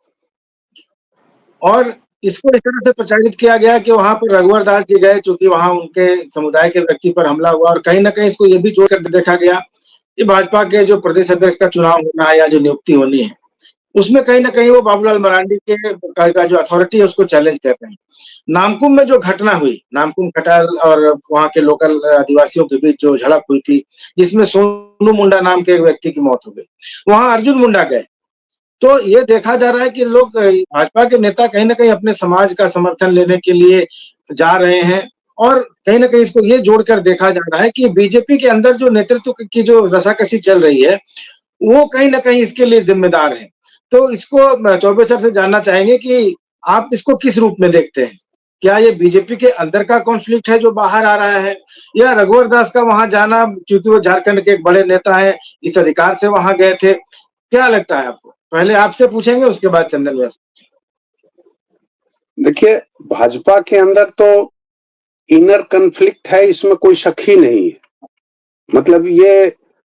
और इसको इस तरह से प्रचारित किया गया कि वहाँ पर रघुवर दास जी गए, चूँकि वहाँ उनके समुदाय के व्यक्ति पर हमला हुआ, और कहीं न कहीं इसको ये भी जोड़कर देखा गया कि भाजपा के जो प्रदेश अध्यक्ष का चुनाव होना है या जो नियुक्ति होनी है, उसमें कहीं न कहीं वो बाबूलाल मरांडी के का जो अथॉरिटी है उसको चैलेंज कर रहे हैं। नामकुम में जो घटना हुई, नामकुम खटाल और वहाँ के लोकल आदिवासियों के बीच जो झड़प हुई थी, जिसमें सोनू मुंडा नाम के एक व्यक्ति की मौत हो गई, वहाँ अर्जुन मुंडा गए। तो ये देखा जा रहा है कि लोग भाजपा के नेता कहीं न कहीं अपने समाज का समर्थन लेने के लिए जा रहे हैं, और कहीं न कहीं इसको ये जोड़कर देखा जा रहा है कि बीजेपी के अंदर जो नेतृत्व की जो रसाकसी चल रही है, वो कहीं न कहीं इसके लिए ज़िम्मेदार है। तो इसको चौबे सर से जानना चाहेंगे कि आप इसको किस रूप में देखते हैं? क्या ये बीजेपी के अंदर का कॉन्फ्लिक्ट है जो बाहर आ रहा है, या रघुवर दास का वहाँ जाना, क्योंकि वो झारखंड के एक बड़े नेता हैं, इस अधिकार से वहाँ गए थे? क्या लगता है आपको? पहले आपसे पूछेंगे, उसके बाद चंदन व्यास। देखिए, भाजपा के अंदर तो इनर कॉन्फ्लिक्ट है, इसमें कोई शक ही नहीं है। मतलब ये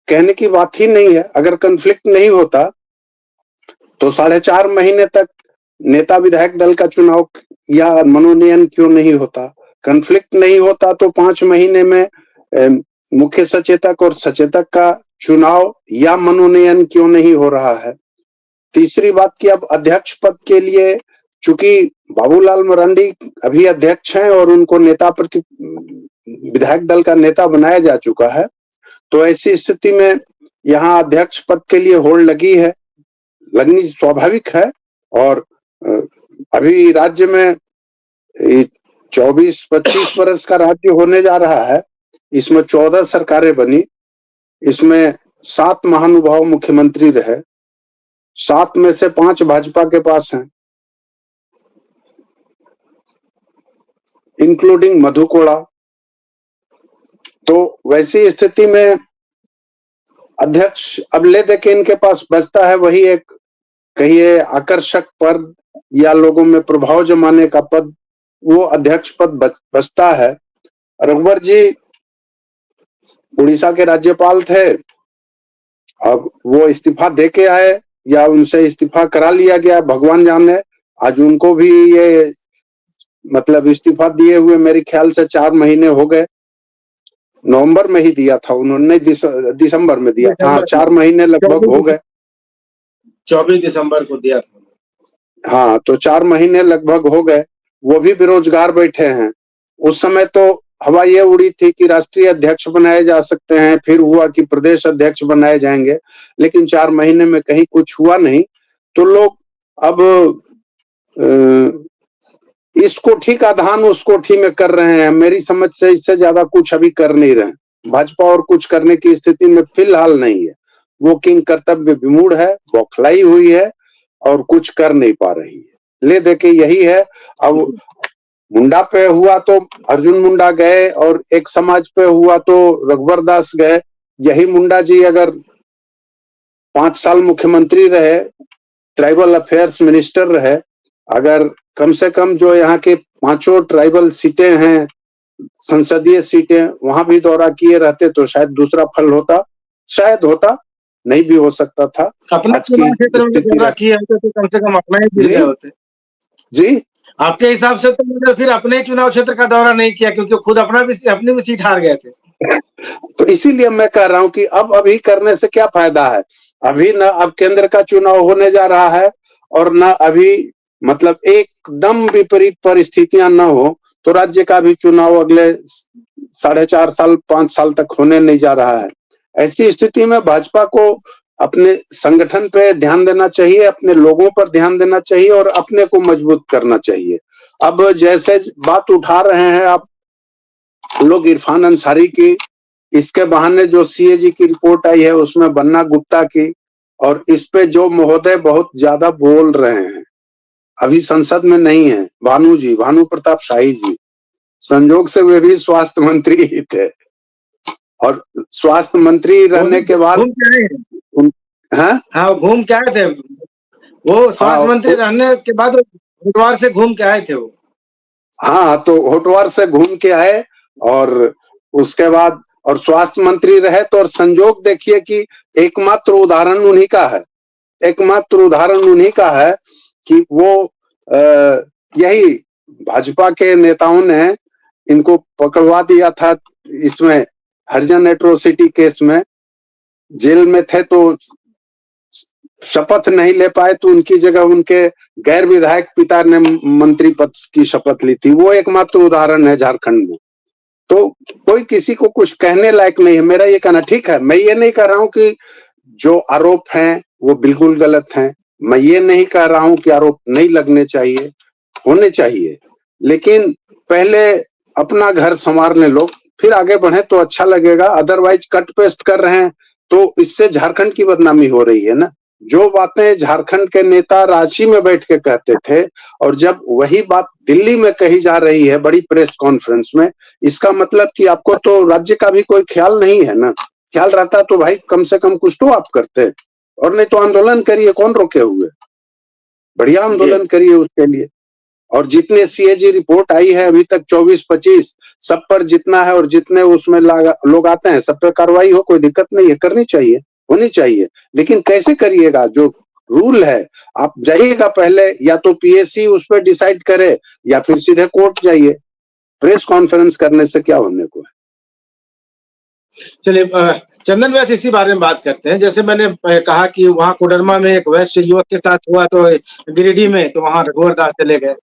कहने की बात ही नहीं है। अगर कॉन्फ्लिक्ट नहीं होता तो 4.5 महीने तक नेता विधायक दल का चुनाव या मनोनयन क्यों नहीं होता? कन्फ्लिक्ट नहीं होता तो 5 महीने में मुख्य सचेतक और सचेतक का चुनाव या मनोनयन क्यों नहीं हो रहा है? तीसरी बात कि अब अध्यक्ष पद के लिए चूंकि बाबूलाल मरांडी अभी अध्यक्ष हैं और उनको विधायक दल का नेता बनाया जा चुका है, तो ऐसी स्थिति में यहाँ अध्यक्ष पद के लिए होड़ लगनी स्वाभाविक है। और अभी राज्य में 24-25 वर्ष का राज्य होने जा रहा है। इसमें 14 सरकारें बनी, इसमें 7 महानुभाव मुख्यमंत्री रहे, 7 में से 5 भाजपा के पास हैं, इंक्लूडिंग मधु कोड़ा। तो वैसी स्थिति में अध्यक्ष अब ले दे के इनके पास बचता है वही एक कहिए आकर्षक पद या लोगों में प्रभाव जमाने का पद, वो अध्यक्ष पद बचता है। रघुवर जी उड़ीसा के राज्यपाल थे, अब वो इस्तीफा दे के आए या उनसे इस्तीफा करा लिया गया, भगवान जाने। आज उनको भी ये मतलब इस्तीफा दिए हुए मेरे ख्याल से 4 महीने हो गए। नवंबर में ही दिया था उन्होंने, दिसंबर में दिया था। 4 महीने लगभग हो गए। 24 दिसंबर को दिया था। हाँ, तो 4 महीने लगभग हो गए। वो भी बेरोजगार बैठे हैं। उस समय तो हवा ये उड़ी थी कि राष्ट्रीय अध्यक्ष बनाए जा सकते हैं, फिर हुआ कि प्रदेश अध्यक्ष बनाए जाएंगे, लेकिन 4 महीने में कहीं कुछ हुआ नहीं। तो लोग अब इस कोठी का धान उस कोठी में कर रहे हैं। मेरी समझ से इससे ज्यादा कुछ अभी कर नहीं रहे। भाजपा और कुछ करने की स्थिति में फिलहाल नहीं है। वो किंग कर्तव्य विमूढ़ है, बौखलाई हुई है और कुछ कर नहीं पा रही है। ले दे के यही है। अब मुंडा पे हुआ तो अर्जुन मुंडा गए, और एक समाज पे हुआ तो रघुवर दास गए। यही मुंडा जी अगर 5 साल मुख्यमंत्री रहे, ट्राइबल अफेयर्स मिनिस्टर रहे, अगर कम से कम जो यहाँ के 5 ट्राइबल सीटें हैं, संसदीय सीटें, वहां भी दौरा किए रहते तो शायद दूसरा फल होता, शायद होता, नहीं भी हो सकता था। अपने चुनाव क्षेत्र में दौरा किया होता तो कम से कम अपना ही मिल गए होते। जी, आपके हिसाब से तो फिर अपने चुनाव क्षेत्र का दौरा नहीं किया, क्योंकि खुद अपनी भी सीट हार गए थे। तो इसीलिए मैं कह रहा हूँ कि अब अभी करने से क्या फायदा है। अभी न अब केंद्र का चुनाव होने जा रहा है, और न अभी मतलब एकदम विपरीत परिस्थितियां न हो तो राज्य का भी चुनाव अगले 4.5 साल 5 साल तक होने नहीं जा रहा है। ऐसी स्थिति में भाजपा को अपने संगठन पे ध्यान देना चाहिए, अपने लोगों पर ध्यान देना चाहिए और अपने को मजबूत करना चाहिए। अब जैसे बात उठा रहे हैं आप लोग इरफान अंसारी की, इसके बहाने जो सीएजी की रिपोर्ट आई है उसमें बन्ना गुप्ता की, और इस पे जो महोदय बहुत ज्यादा बोल रहे हैं, अभी संसद में नहीं है, भानु प्रताप शाही जी, संजोग से वे भी स्वास्थ्य मंत्री ही थे, और स्वास्थ्य मंत्री रहने के बाद घूम के आए थे वो, स्वास्थ्य मंत्री रहने के बाद होटवार से घूम के आए थे वो। हाँ, तो होटवार से घूम के आए और उसके बाद और स्वास्थ्य मंत्री रहे। तो और संजोग देखिए कि एकमात्र उदाहरण उन्हीं का है, एकमात्र उदाहरण उन्हीं का है कि वो यही भाजपा के नेताओं ने इनको पकड़वा दिया था इसमें हरिजन एट्रोसिटी केस में, जेल में थे तो शपथ नहीं ले पाए, तो उनकी जगह उनके गैर विधायक पिता ने मंत्री पद की शपथ ली थी। वो एकमात्र उदाहरण है झारखंड में। तो कोई किसी को कुछ कहने लायक नहीं है। मेरा ये कहना ठीक है, मैं ये नहीं कह रहा हूं कि जो आरोप हैं वो बिल्कुल गलत हैं, मैं ये नहीं कह रहा हूं कि आरोप नहीं लगने चाहिए, होने चाहिए, लेकिन पहले अपना घर संवारने लोग, फिर आगे बढ़े तो अच्छा लगेगा। अदरवाइज कट पेस्ट कर रहे हैं तो इससे झारखंड की बदनामी हो रही है ना। जो बातें झारखंड के नेता रांची में बैठ के कहते थे, और जब वही बात दिल्ली में कही जा रही है बड़ी प्रेस कॉन्फ्रेंस में, इसका मतलब कि आपको तो राज्य का भी कोई ख्याल नहीं है ना। ख्याल रहता तो भाई कम से कम कुछ तो आप करते, और नहीं तो आंदोलन करिए, कौन रोके हुए, बढ़िया आंदोलन करिए उसके लिए। और जितने सीएजी रिपोर्ट आई है अभी तक 24-25, सब पर जितना है और जितने उसमें लोग आते हैं सब पर कार्रवाई हो, कोई दिक्कत नहीं है, करनी चाहिए, होनी चाहिए। लेकिन कैसे करिएगा, जो रूल है, आप जाइएगा पहले, या तो पीएससी उस पर डिसाइड करे या फिर सीधे कोर्ट जाइए। प्रेस कॉन्फ्रेंस करने से क्या होने को है। चलिए चंदन वैसे इसी बारे में बात करते हैं। जैसे मैंने कहा कि वहाँ कोडरमा में एक वैश्य युवक के साथ हुआ, तो गिरिडीह में तो वहाँ रघुवर दास चले गए,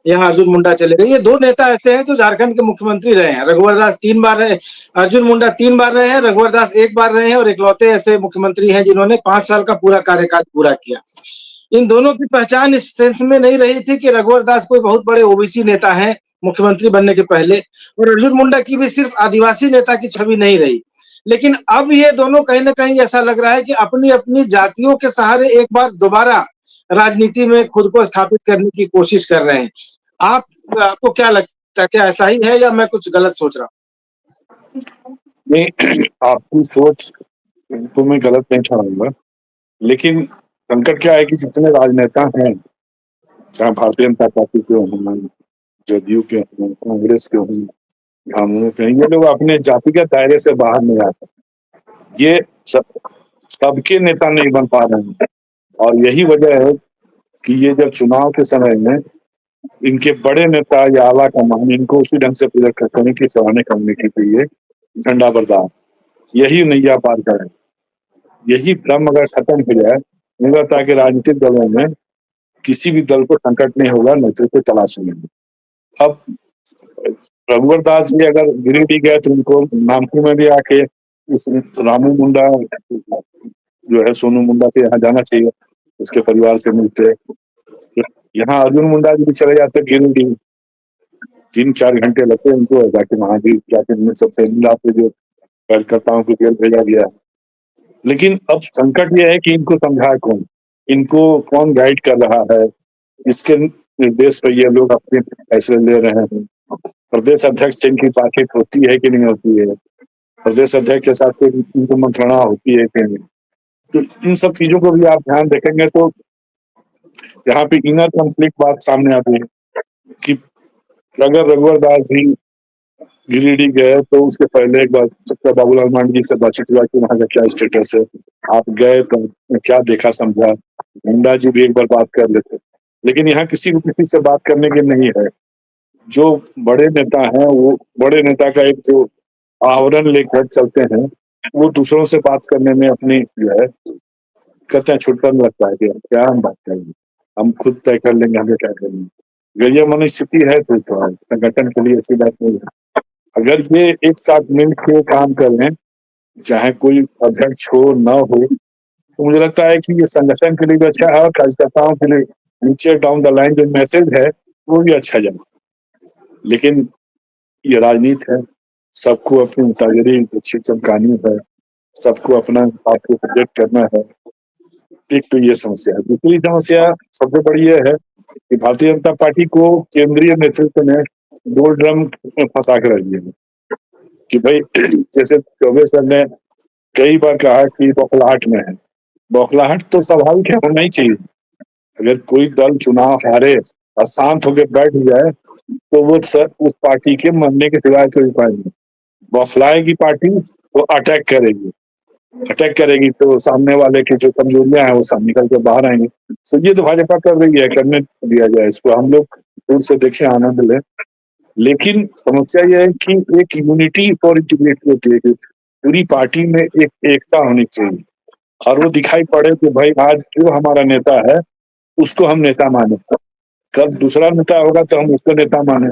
यहाँ अर्जुन मुंडा चले गए। ये दो नेता ऐसे हैं जो झारखंड के मुख्यमंत्री रहे हैं। रघुवर दास 3 बार रहे, अर्जुन मुंडा 3 बार रहे हैं, रघुवर दास 1 बार रहे हैं, और इकलौते ऐसे मुख्यमंत्री हैं जिन्होंने 5 साल का पूरा कार्यकाल पूरा किया। इन दोनों की पहचान इस सेंस में नहीं रही थी कि रघुवर दास कोई बहुत बड़े ओबीसी नेता हैं मुख्यमंत्री बनने के पहले, और अर्जुन मुंडा की भी सिर्फ आदिवासी नेता की छवि नहीं रही। लेकिन अब ये दोनों कहीं न कहीं ऐसा लग रहा है कि अपनी-अपनी जातियों के सहारे एक बार दोबारा राजनीति में खुद को स्थापित करने की कोशिश कर रहे हैं। आपको क्या लगता है, क्या ऐसा ही है या मैं कुछ गलत सोच रहा हूँ? नहीं, आपकी सोच को मैं गलत नहीं ठहराऊंगा, लेकिन संकट क्या है कि जितने राजनेता हैं, चाहे भारतीय जनता पार्टी के हों, जदयू के हों, कांग्रेस के हों, झामुमो के हों, ये लोग अपने जातिगत दायरे से बाहर नहीं आते। ये सबके नेता नहीं बन पा रहे हैं, और यही वजह है कि ये जब चुनाव के समय में इनके बड़े नेता या आला कमान इनको उसी ढंग से प्रयोग करते हैं कि सवाने करने के लिए झंडा बरदार, यही नैया पार करें। यही भ्रम अगर खत्म हो जाए, मुझे लगता है कि राजनीतिक दलों में किसी भी दल को संकट नहीं होगा नेतृत्व तलाश में। अब रघुवर दास जी अगर गिरिडीह गए तो उनको नामकू में भी आके इस रामू मुंडा जो है सोनू मुंडा से यहाँ जाना चाहिए, उसके परिवार से मिलते। यहाँ अर्जुन मुंडा जी भी चले जाते गिरिडीह, 3-4 घंटे लगते उनको जाके वहां भी जाके सबसे मिलाते जो कार्यकर्ताओं को जेल भेजा गया। लेकिन अब संकट ये है कि इनको समझाए कौन, इनको कौन गाइड कर रहा है, इसके निर्देश पर ये लोग अपने फैसले ले रहे हैं। प्रदेश अध्यक्ष से इनकी बातचीत होती है कि नहीं होती है, प्रदेश अध्यक्ष के साथ इनको मंत्रणा होती है कि नहीं। तो इन सब चीजों को भी आप ध्यान देखेंगे तो यहाँ पे इनर कॉन्फ्लिक्ट बात सामने आती है कि अगर रघुवर दास जी गिरिडीह गए तो उसके पहले एक बार सबका बाबूलाल मांझी जी से बातचीत हुआ कि वहाँ का क्या स्टेटस है, आप गए तो क्या देखा समझा। मुंडा जी भी एक बार बात कर लेते, लेकिन यहाँ किसी को किसी से बात करने की नहीं है। जो बड़े नेता हैं वो बड़े नेता का एक जो आवरण लेकर चलते हैं, वो दूसरों से बात करने में अपनी जो है कहते हैं छुटपन लगता है कि क्या हम बात करेंगे, हम खुद तय कर लेंगे हमें क्या करेंगे। अगर ये मनोस्थिति है तो संगठन के लिए ऐसी बात नहीं है। अगर ये एक साथ मिल के काम करें, चाहे कोई अध्यक्ष हो ना हो, तो मुझे लगता है कि ये संगठन के लिए भी अच्छा है और कार्यकर्ताओं के लिए नीचे डाउन द लाइन जो मैसेज है वो भी अच्छा जाए। लेकिन ये राजनीति है, सबको अपनी उतारी अच्छी चमकानी है, सबको अपना आपको प्रोजेक्ट करना है। एक तो ये समस्या है। दूसरी समस्या सबसे बड़ी ये है कि भारतीय जनता पार्टी को केंद्रीय नेतृत्व ने गोल ड्रम में फंसा कर रख दिया कि भाई जैसे चौबे सर ने कई बार कहा कि बौखलाहट में है। बौखलाहट तो स्वाभाविक है, होना ही चाहिए। अगर कोई दल चुनाव हारे और शांत होकर बैठ जाए तो वो सर उस पार्टी के मरने के सिवाय कोई उपाय नहीं। बौखलाएगी पार्टी तो अटैक करेगी तो सामने वाले की जो कमजोरियां हैं वो सब निकल के बाहर आएंगी। तो ये तो भाजपा कर रही है, करने दिया जाए इसको, हम लोग दूर से देखें आनंद लें। लेकिन समस्या यह है कि एक यूनिटी फॉर इंटीग्रिटी होती है, पूरी पार्टी में एक एकता होनी चाहिए और वो दिखाई पड़े कि भाई आज जो हमारा नेता है उसको हम नेता माने, कल दूसरा नेता होगा तो हम उसको नेता माने।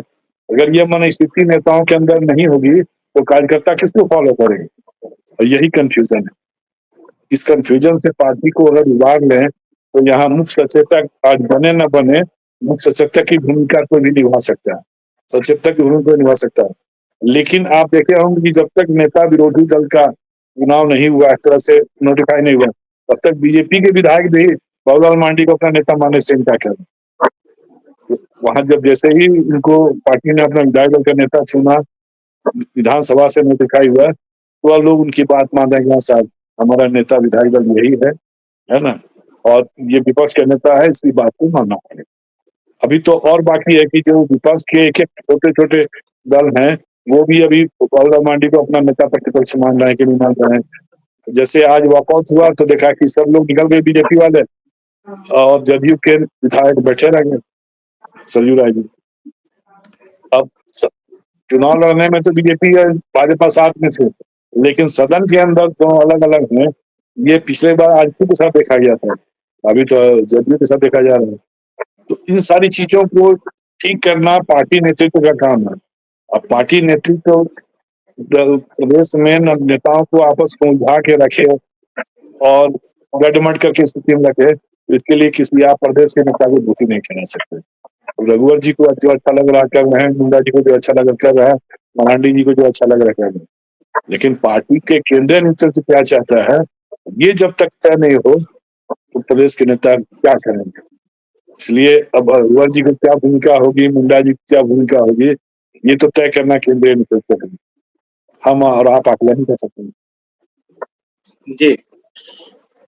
अगर ये मनस्थिति नेताओं के अंदर नहीं होगी तो कार्यकर्ता किसको फॉलो करेंगे, और यही कंफ्यूजन है। इस कंफ्यूजन से पार्टी को अगर उबार लें तो यहाँ मुख्य सचेतक आज बने न बने, मुख्य सचेतक की भूमिका कोई भी निभा सकता है, सचेतक की भूमिका निभा सकता है। लेकिन आप देखे होंगे कि जब तक नेता विरोधी दल का चुनाव नहीं हुआ, इस तरह से नोटिफाई नहीं हुआ, तब तक बीजेपी के विधायक भी बाबूलाल मांझी को अपना नेता मानने से इनकार कर। वहां जब जैसे ही इनको पार्टी ने अपना विधायक दल का नेता चुना, विधानसभा से नोटिफाई हुआ, तो लोग उनकी बात मान रहे हैं, साहब हमारा नेता विधायक दल यही है ना, और ये विपक्ष का नेता है, इसकी बात को मानना पड़ेगा। अभी तो और बाकी है कि जो विपक्ष के एक छोटे छोटे दल हैं वो भी अभी बाबूलाल मांझी को अपना नेता प्रतिपक्ष मान रहे हैं कि नहीं मान रहे हैं। जैसे आज वॉकआउट हुआ तो देखा कि सब लोग निकल गए बीजेपी वाले, और जदयू के विधायक बैठे रह गए, सरयू राय जी। अब चुनाव लड़ने में तो बीजेपी और भाजपा साथ में थे, लेकिन सदन के अंदर दोनों अलग अलग हैं। ये पिछले बार आजपी के साथ देखा गया था, अभी तो जदयू के साथ देखा जा रहा है। तो इन सारी चीजों को ठीक करना पार्टी नेतृत्व का काम है। अब पार्टी नेतृत्व प्रदेश में नेताओं को आपस में उलझा के रखे और गठमट करके स्थिति में रखे, इसके लिए किसी आप प्रदेश के नेता को दोषी नहीं ठहरा सकते। रघुवर जी को जो अच्छा लग रहा कर रहे हैं, मुंडा जी को जो अच्छा लग कर रहा है, मरांडी जी को जो अच्छा लग रहा कर रहे हैं, लेकिन पार्टी के केंद्रीय नेतृत्व क्या चाहता है, ये जब तक तय नहीं हो तो प्रदेश के नेता क्या करेंगे। इसलिए अब रघुवर जी की क्या भूमिका होगी, मुंडा जी की क्या भूमिका होगी, ये तो तय करना केंद्रीय नेतृत्व है, हम और आप आकलन नहीं कर सकते। जी,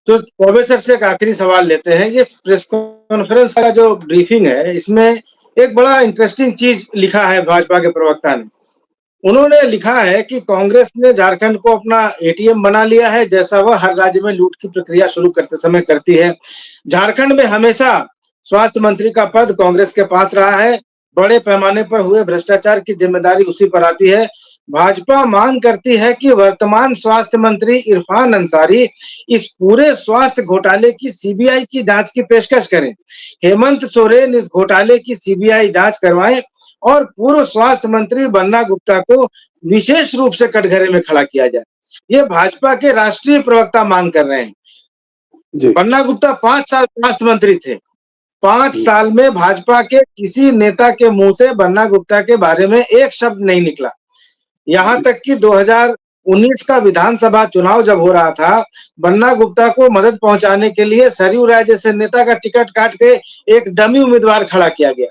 तो प्रोफेसर से एक आखिरी सवाल लेते हैं। ये प्रेस कॉन्फ्रेंस का जो ब्रीफिंग है, इसमें एक बड़ा इंटरेस्टिंग चीज लिखा है भाजपा के प्रवक्ता ने। उन्होंने लिखा है कि कांग्रेस ने झारखंड को अपना एटीएम बना लिया है, जैसा वह हर राज्य में लूट की प्रक्रिया शुरू करते समय करती है। झारखंड में हमेशा स्वास्थ्य मंत्री का पद कांग्रेस के पास रहा है। बड़े पैमाने पर हुए भ्रष्टाचार की जिम्मेदारी उसी पर आती है। भाजपा मांग करती है कि वर्तमान स्वास्थ्य मंत्री इरफान अंसारी इस पूरे स्वास्थ्य घोटाले की सीबीआई की जांच की पेशकश करें। हेमंत सोरेन इस घोटाले की सीबीआई जांच करवाएं और पूर्व स्वास्थ्य मंत्री बन्ना गुप्ता को विशेष रूप से कटघरे में खड़ा किया जाए। ये भाजपा के राष्ट्रीय प्रवक्ता मांग कर रहे हैं। बन्ना गुप्ता 5 साल स्वास्थ्य मंत्री थे। 5 साल में भाजपा के किसी नेता के मुंह से बन्ना गुप्ता के बारे में एक शब्द नहीं निकला। यहाँ तक कि 2019 का विधानसभा चुनाव जब हो रहा था, बन्ना गुप्ता को मदद पहुंचाने के लिए सरयू राय जैसे नेता का टिकट काट के एक डमी उम्मीदवार खड़ा किया गया।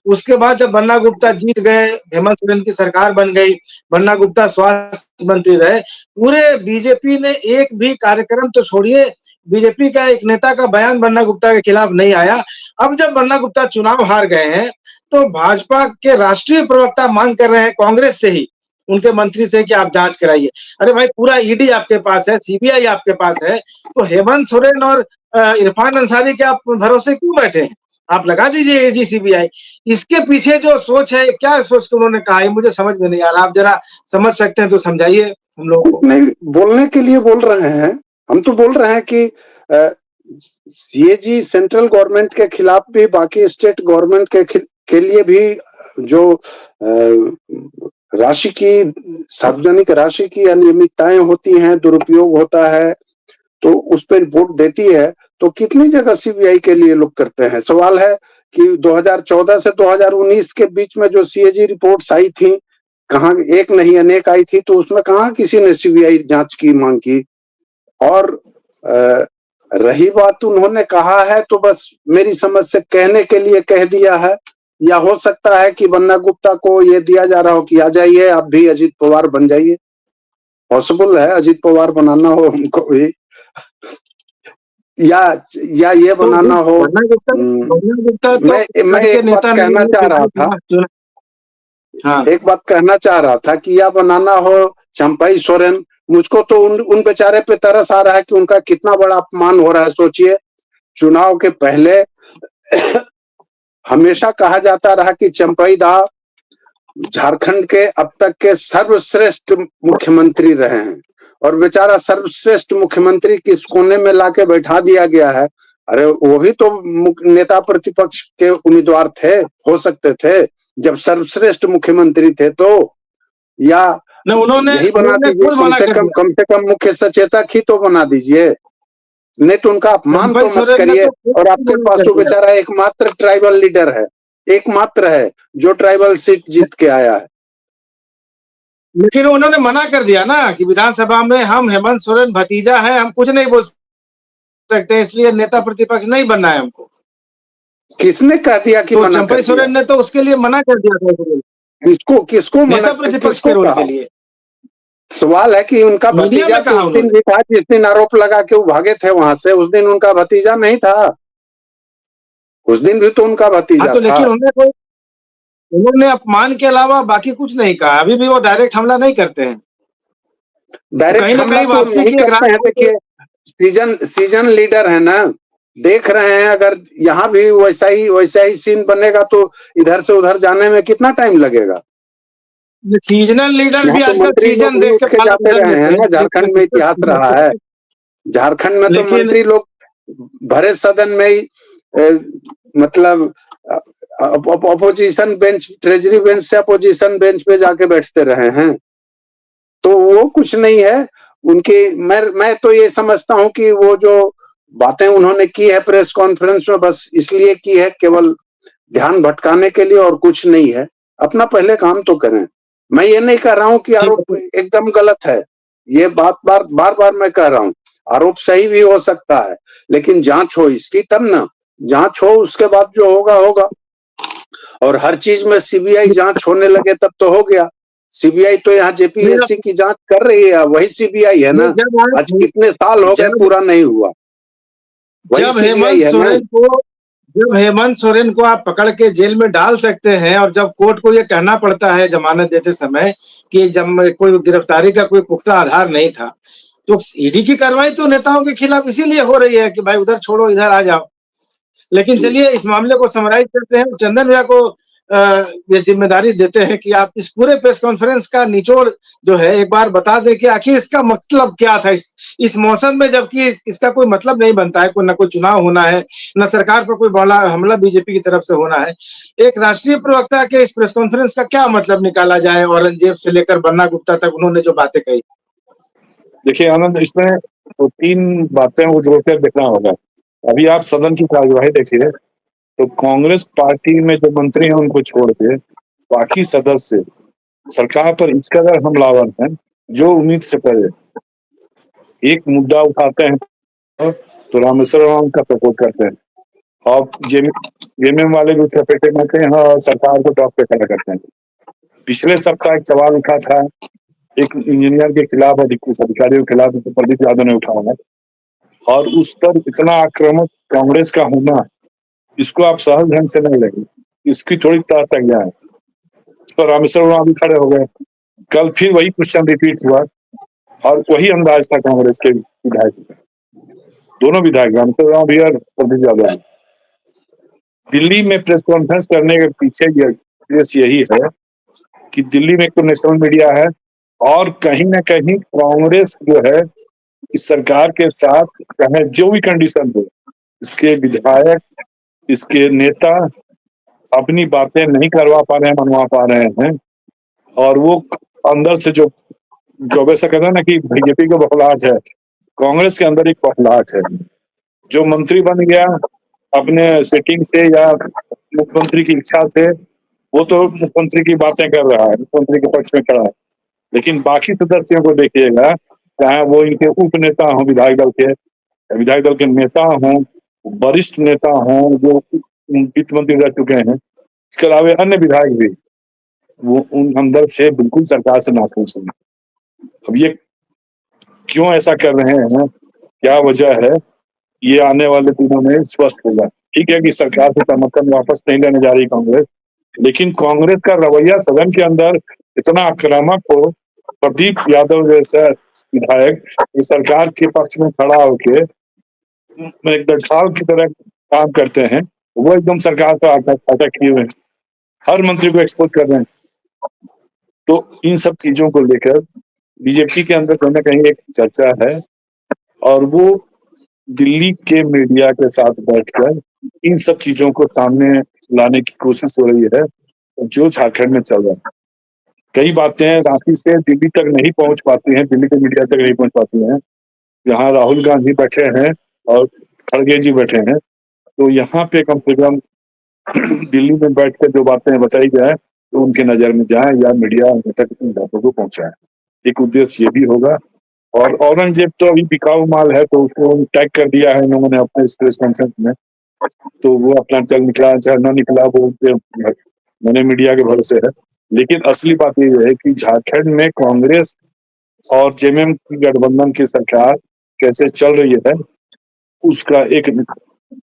उसके बाद जब बन्ना गुप्ता जीत गए, हेमंत सोरेन की सरकार बन गई, बन्ना गुप्ता स्वास्थ्य मंत्री रहे, पूरे बीजेपी ने एक भी कार्यक्रम तो छोड़िए, बीजेपी का एक नेता का बयान बन्ना गुप्ता के खिलाफ नहीं आया। अब जब बन्ना गुप्ता चुनाव हार गए हैं, तो भाजपा के राष्ट्रीय प्रवक्ता मांग कर रहे हैं कांग्रेस से ही, उनके मंत्री से, कि आप जांच कराइए। अरे भाई, पूरा ईडी आपके पास है, सीबीआई आपके पास है, तो हेमंत सोरेन और इरफान अंसारी के आप भरोसे क्यों बैठे हैं? आप लगा दीजिए ईडी सीबीआई। इसके पीछे जो सोच है, क्या सोच के उन्होंने कहा है, मुझे समझ में नहीं आ रहा। आप जरा समझ सकते हैं तो समझाइए हम लोगों को। नहीं, बोलने के लिए बोल रहे हैं, हम तो बोल रहे हैं कि सीएजी सेंट्रल गवर्नमेंट के खिलाफ भी, बाकी स्टेट गवर्नमेंट के लिए भी जो राशि की, सार्वजनिक राशि की अनियमितताएं होती हैं, दुरुपयोग होता है, तो उस पर रिपोर्ट देती है। तो कितनी जगह सीबीआई के लिए लोग करते हैं। सवाल है कि 2014 से 2019 के बीच में जो सीएजी रिपोर्ट्स आई थी, कहाँ एक नहीं अनेक आई थी, तो उसमें कहाँ किसी ने सीबीआई जांच की मांग की। और रही बात, उन्होंने कहा है तो बस मेरी समझ से कहने के लिए कह दिया है, या हो सकता है कि बन्ना गुप्ता को ये दिया जा रहा हो कि आ जाइए आप भी अजीत पवार बन जाइए। पॉसिबल है अजीत पवार बनाना हो उनको भी, या ये बनाना हो। मैं एक बात कहना चाह रहा था, एक बात कहना चाह रहा था कि या बनाना हो चंपई सोरेन। मुझको तो उन बेचारे पे तरस आ रहा है कि उनका कितना बड़ा अपमान हो रहा है। सोचिए, चुनाव के पहले हमेशा कहा जाता रहा कि चंपई दा झारखंड के अब तक के सर्वश्रेष्ठ मुख्यमंत्री रहे हैं, और बेचारा सर्वश्रेष्ठ मुख्यमंत्री किस कोने में लाके बैठा दिया गया है। अरे वो भी तो नेता प्रतिपक्ष के उम्मीदवार थे, हो सकते थे जब सर्वश्रेष्ठ मुख्यमंत्री थे। तो या उन्होंने यही बना दीजिए, कम से कम मुख्य सचेतक ही तो बना दीजिए, नहीं तो उनका अपमान तो मत करिए। और आपके पास तो बेचारा एकमात्र ट्राइबल लीडर है, एकमात्र है जो ट्राइबल सीट जीत के आया है। लेकिन उन्होंने मना कर दिया ना कि विधानसभा में हम हेमंत सोरेन भतीजा है, हम कुछ नहीं बोल सकते, इसलिए नेता प्रतिपक्ष नहीं बनना है हमको। किसने कह दिया कि तो चंपई सोरेन ने तो उसके लिए मना कर दिया था। किसको नेता प्रतिपक्ष के रोल के लिए। सवाल है कि उनका भतीजा तो उस दिन भी था, जिस दिन आरोप लगा के वो भागे थे वहां से, उस दिन उनका भतीजा नहीं था। उस दिन भी तो उनका भतीजा तो था। लेकिन उन्होंने अपमान के अलावा बाकी कुछ नहीं कहा। अभी भी वो डायरेक्ट हमला नहीं करते हैं। डायरेक्ट हमला तो नहीं करते हैं। देखिए, सीजन लीडर है ना, देख रहे हैं, अगर यहाँ भी वैसा ही सीन बनेगा तो इधर से उधर जाने में कितना टाइम लगेगा। सीजनल लीडर यहाँ भी तो आजकल मंत्री लोग सीजन भी देख उठ के के पाला जाते बदल रहे देते हैं ना, झारखंड में इतिहास रहा है। झारखंड में तो लेकिन मंत्री लोग भरे सदन में ही मतलब अपोजिशन बेंच, ट्रेजरी बेंच से अपोजिशन बेंच पे जाके बैठते रहे हैं, तो वो कुछ नहीं है उनकी। मैं तो ये समझता हूँ कि वो जो बातें उन्होंने की है प्रेस कॉन्फ्रेंस में, बस इसलिए की है, केवल ध्यान भटकाने के लिए, और कुछ नहीं है। अपना पहले काम तो करें। मैं ये नहीं कह रहा हूँ कि आरोप एकदम गलत है, ये बार बार मैं कह रहा हूँ, आरोप सही भी हो सकता है, लेकिन जांच हो इसकी, तब ना। जांच हो, उसके बाद जो होगा होगा। और हर चीज में सीबीआई जांच होने लगे तब तो हो गया। सीबीआई तो यहाँ जेपीएससी की जांच कर रही है, वही सीबीआई है ना। आज कितने साल हो गए पूरा नहीं हुआ, वही जब सीबीआई है ना। जब हेमंत सोरेन को आप पकड़ के जेल में डाल सकते हैं, और जब कोर्ट को ये कहना पड़ता है जमानत देते समय कि जब कोई गिरफ्तारी का कोई पुख्ता आधार नहीं था, तो ईडी की कार्रवाई तो नेताओं के खिलाफ इसीलिए हो रही है कि भाई उधर छोड़ो, इधर आ जाओ। लेकिन चलिए इस मामले को समराइज करते हैं। चंदन भैया को ये जिम्मेदारी देते हैं कि आप इस पूरे प्रेस कॉन्फ्रेंस का निचोड़ जो है एक बार बता दें कि आखिर इसका मतलब क्या था इस मौसम में, जबकि इसका कोई मतलब नहीं बनता है, कोई न कोई चुनाव होना है, न सरकार पर कोई बड़ा हमला बीजेपी की तरफ से होना है। एक राष्ट्रीय प्रवक्ता के इस प्रेस कॉन्फ्रेंस का क्या मतलब निकाला जाए, औरंगजेब से लेकर बन्ना गुप्ता तक उन्होंने जो बातें कही। देखिए आनंद, इसमें तो 3 बातें वो जोड़ कर देखना होगा। अभी आप सदन की कार्यवाही देखिए, तो कांग्रेस पार्टी में जो मंत्री हैं उनको छोड़ के बाकी सदस्य सरकार पर इस कदर हमलावर हैं, जो उम्मीद से परे एक मुद्दा उठाते हैं तो रामेश्वर राम का सपोर्ट करते हैं, और जेएमएम वाले भी उसका पेटे मारते हैं और सरकार को टॉप पे खड़ा करते हैं। पिछले सप्ताह एक सवाल उठा था एक इंजीनियर के खिलाफ और कुछ अधिकारियों के खिलाफ, तो प्रदीप यादव ने उठाया, और उस पर इतना आक्रामक कांग्रेस का होना, इसको आप सहज ढंग से नहीं लगे, इसकी थोड़ी तैयार है। तो रामेश्वर राम भी खड़े हो गए, कल फिर वही क्वेश्चन रिपीट हुआ, और वही अंदाज था कांग्रेस के विधायक, दोनों विधायक रामेश्वर राम भी और प्रदीप यादव। दिल्ली में प्रेस कॉन्फ्रेंस करने के पीछे केस यही है कि दिल्ली में एक तो नेशनल मीडिया है, और कहीं ना कहीं कांग्रेस जो है इस सरकार के साथ, चाहे जो भी कंडीशन हो, इसके विधायक, इसके नेता अपनी बातें नहीं करवा पा रहे हैं, मनवा पा रहे हैं, और वो अंदर से जो वैसा कहते हैं ना कि बीजेपी का बखलाहट है, कांग्रेस के अंदर एक बखलाहट है। जो मंत्री बन गया अपने सेटिंग से या मुख्यमंत्री की इच्छा से, वो तो मुख्यमंत्री की बातें कर रहा है, मुख्यमंत्री के पक्ष में खड़ा है, लेकिन बाकी सदस्यों को देखिएगा, चाहे वो इनके उप नेता हों, विधायक दल के नेता हों, वरिष्ठ नेता हों जो वित्त मंत्री रह चुके हैं, इसके अलावा अन्य विधायक भी, वो उन अंदर से बिल्कुल सरकार से नाखुश हैं। अब ये क्यों ऐसा कर रहे हैं, क्या वजह है, ये आने वाले दिनों में स्पष्ट होगा। ठीक है कि सरकार से समर्थन वापस नहीं लेने जा रही कांग्रेस, लेकिन कांग्रेस का रवैया सदन के अंदर इतना आक्रामक हो, प्रदीप यादव जैसा विधायक सरकार के पक्ष में खड़ा होके एक ढाल की तरह काम करते हैं, वो एकदम सरकार पर अटैक किए हुए हैं, हर मंत्री को एक्सपोज कर रहे हैं। तो इन सब चीजों को लेकर बीजेपी के अंदर कहीं ना कहीं एक चर्चा है, और वो दिल्ली के मीडिया के साथ बैठकर इन सब चीजों को सामने लाने की कोशिश हो रही है, जो झारखंड में चल रहा है। कई बातें रांची से दिल्ली तक नहीं पहुंच पाती हैं, दिल्ली के मीडिया तक नहीं पहुंच पाती हैं। यहाँ राहुल गांधी बैठे हैं और खड़गे जी बैठे हैं, तो यहाँ पे कम से कम दिल्ली में बैठकर जो बातें बताई जाए तो उनके नजर में जाए, या मीडिया तक इन बातों को पहुंचाए। एक उद्देश्य ये भी होगा। और औरंगजेब तो अभी बिकाऊ माल है, तो उसको टैग कर दिया है इन्होंने अपने प्रेस कॉन्फ्रेंस में, तो वो अपना चल निकला चाहे न निकला, वो मैंने मीडिया के भरोसे है। लेकिन असली बात ये है कि झारखंड में कांग्रेस और जेएमएम की गठबंधन की सरकार कैसे चल रही है, उसका एक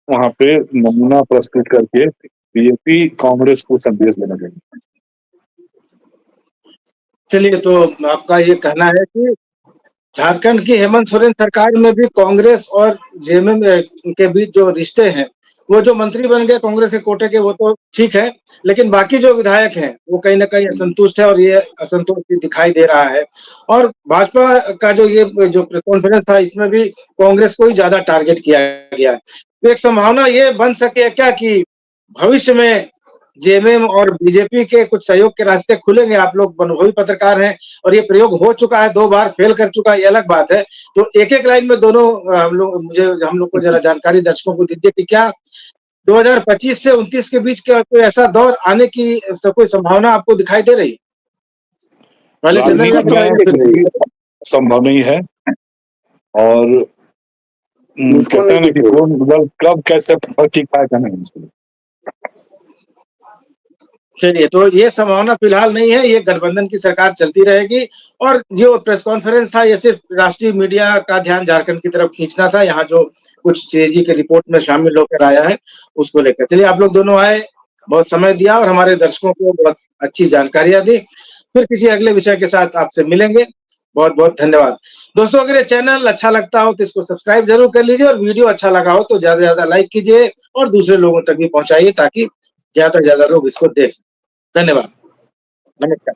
वहां पे नमूना प्रस्तुत करके बीजेपी कांग्रेस को संदेश देना चाहिए। चलिए, तो आपका ये कहना है कि झारखंड की हेमंत सोरेन सरकार में भी कांग्रेस और जेएमएम के बीच जो रिश्ते हैं, वो जो मंत्री बन गए कांग्रेस के कोटे के वो तो ठीक है, लेकिन बाकी जो विधायक हैं वो कहीं न कहीं असंतुष्ट है और ये असंतोष भी दिखाई दे रहा है। और भाजपा का जो ये जो प्रेस कॉन्फ्रेंस था इसमें भी कांग्रेस को ही ज़्यादा टारगेट किया गया है। तो एक संभावना ये बन सके क्या कि भविष्य में जेएमएम और बीजेपी के कुछ सहयोग के रास्ते खुलेंगे? आप लोग अनुभवी पत्रकार हैं और ये प्रयोग हो चुका है, 2 बार फेल कर चुका है, ये अलग बात है। तो एक-एक लाइन में दोनों हम लोग को ज़रा जानकारी दर्शकों को दीजिए कि क्या 2025 से 29 के बीच क्या कोई ऐसा दौर आने की कोई संभावना आपको दिखाई दे रही है? पहले चंदन राजनीति यादव में फिर कुछ भी संभव नहीं है और कहते हैं ना कि कौन कब कैसे ठीक पाएगा नहीं। चलिए, तो ये संभावना फिलहाल नहीं है, ये गठबंधन की सरकार चलती रहेगी और जो प्रेस कॉन्फ्रेंस था ये सिर्फ राष्ट्रीय मीडिया का ध्यान झारखंड की तरफ खींचना था, यहाँ जो कुछ सीएजी की रिपोर्ट में शामिल होकर आया है, उसको लेकर। चलिए आप लोग दोनों आए, बहुत समय दिया और हमारे दर्शकों को बहुत अच्छी जानकारियाँ दी। फिर किसी अगले विषय के साथ आपसे मिलेंगे। बहुत-बहुत धन्यवाद। दोस्तों अगर ये चैनल अच्छा लगता हो तो इसको सब्सक्राइब ज़रूर कर लीजिए और वीडियो अच्छा लगा हो तो ज़्यादा से ज़्यादा लाइक कीजिए और दूसरे लोगों तक भी पहुँचाइए ताकि ज़्यादा से ज़्यादा लोग इसको देख सकें। धन्यवाद। नमस्कार।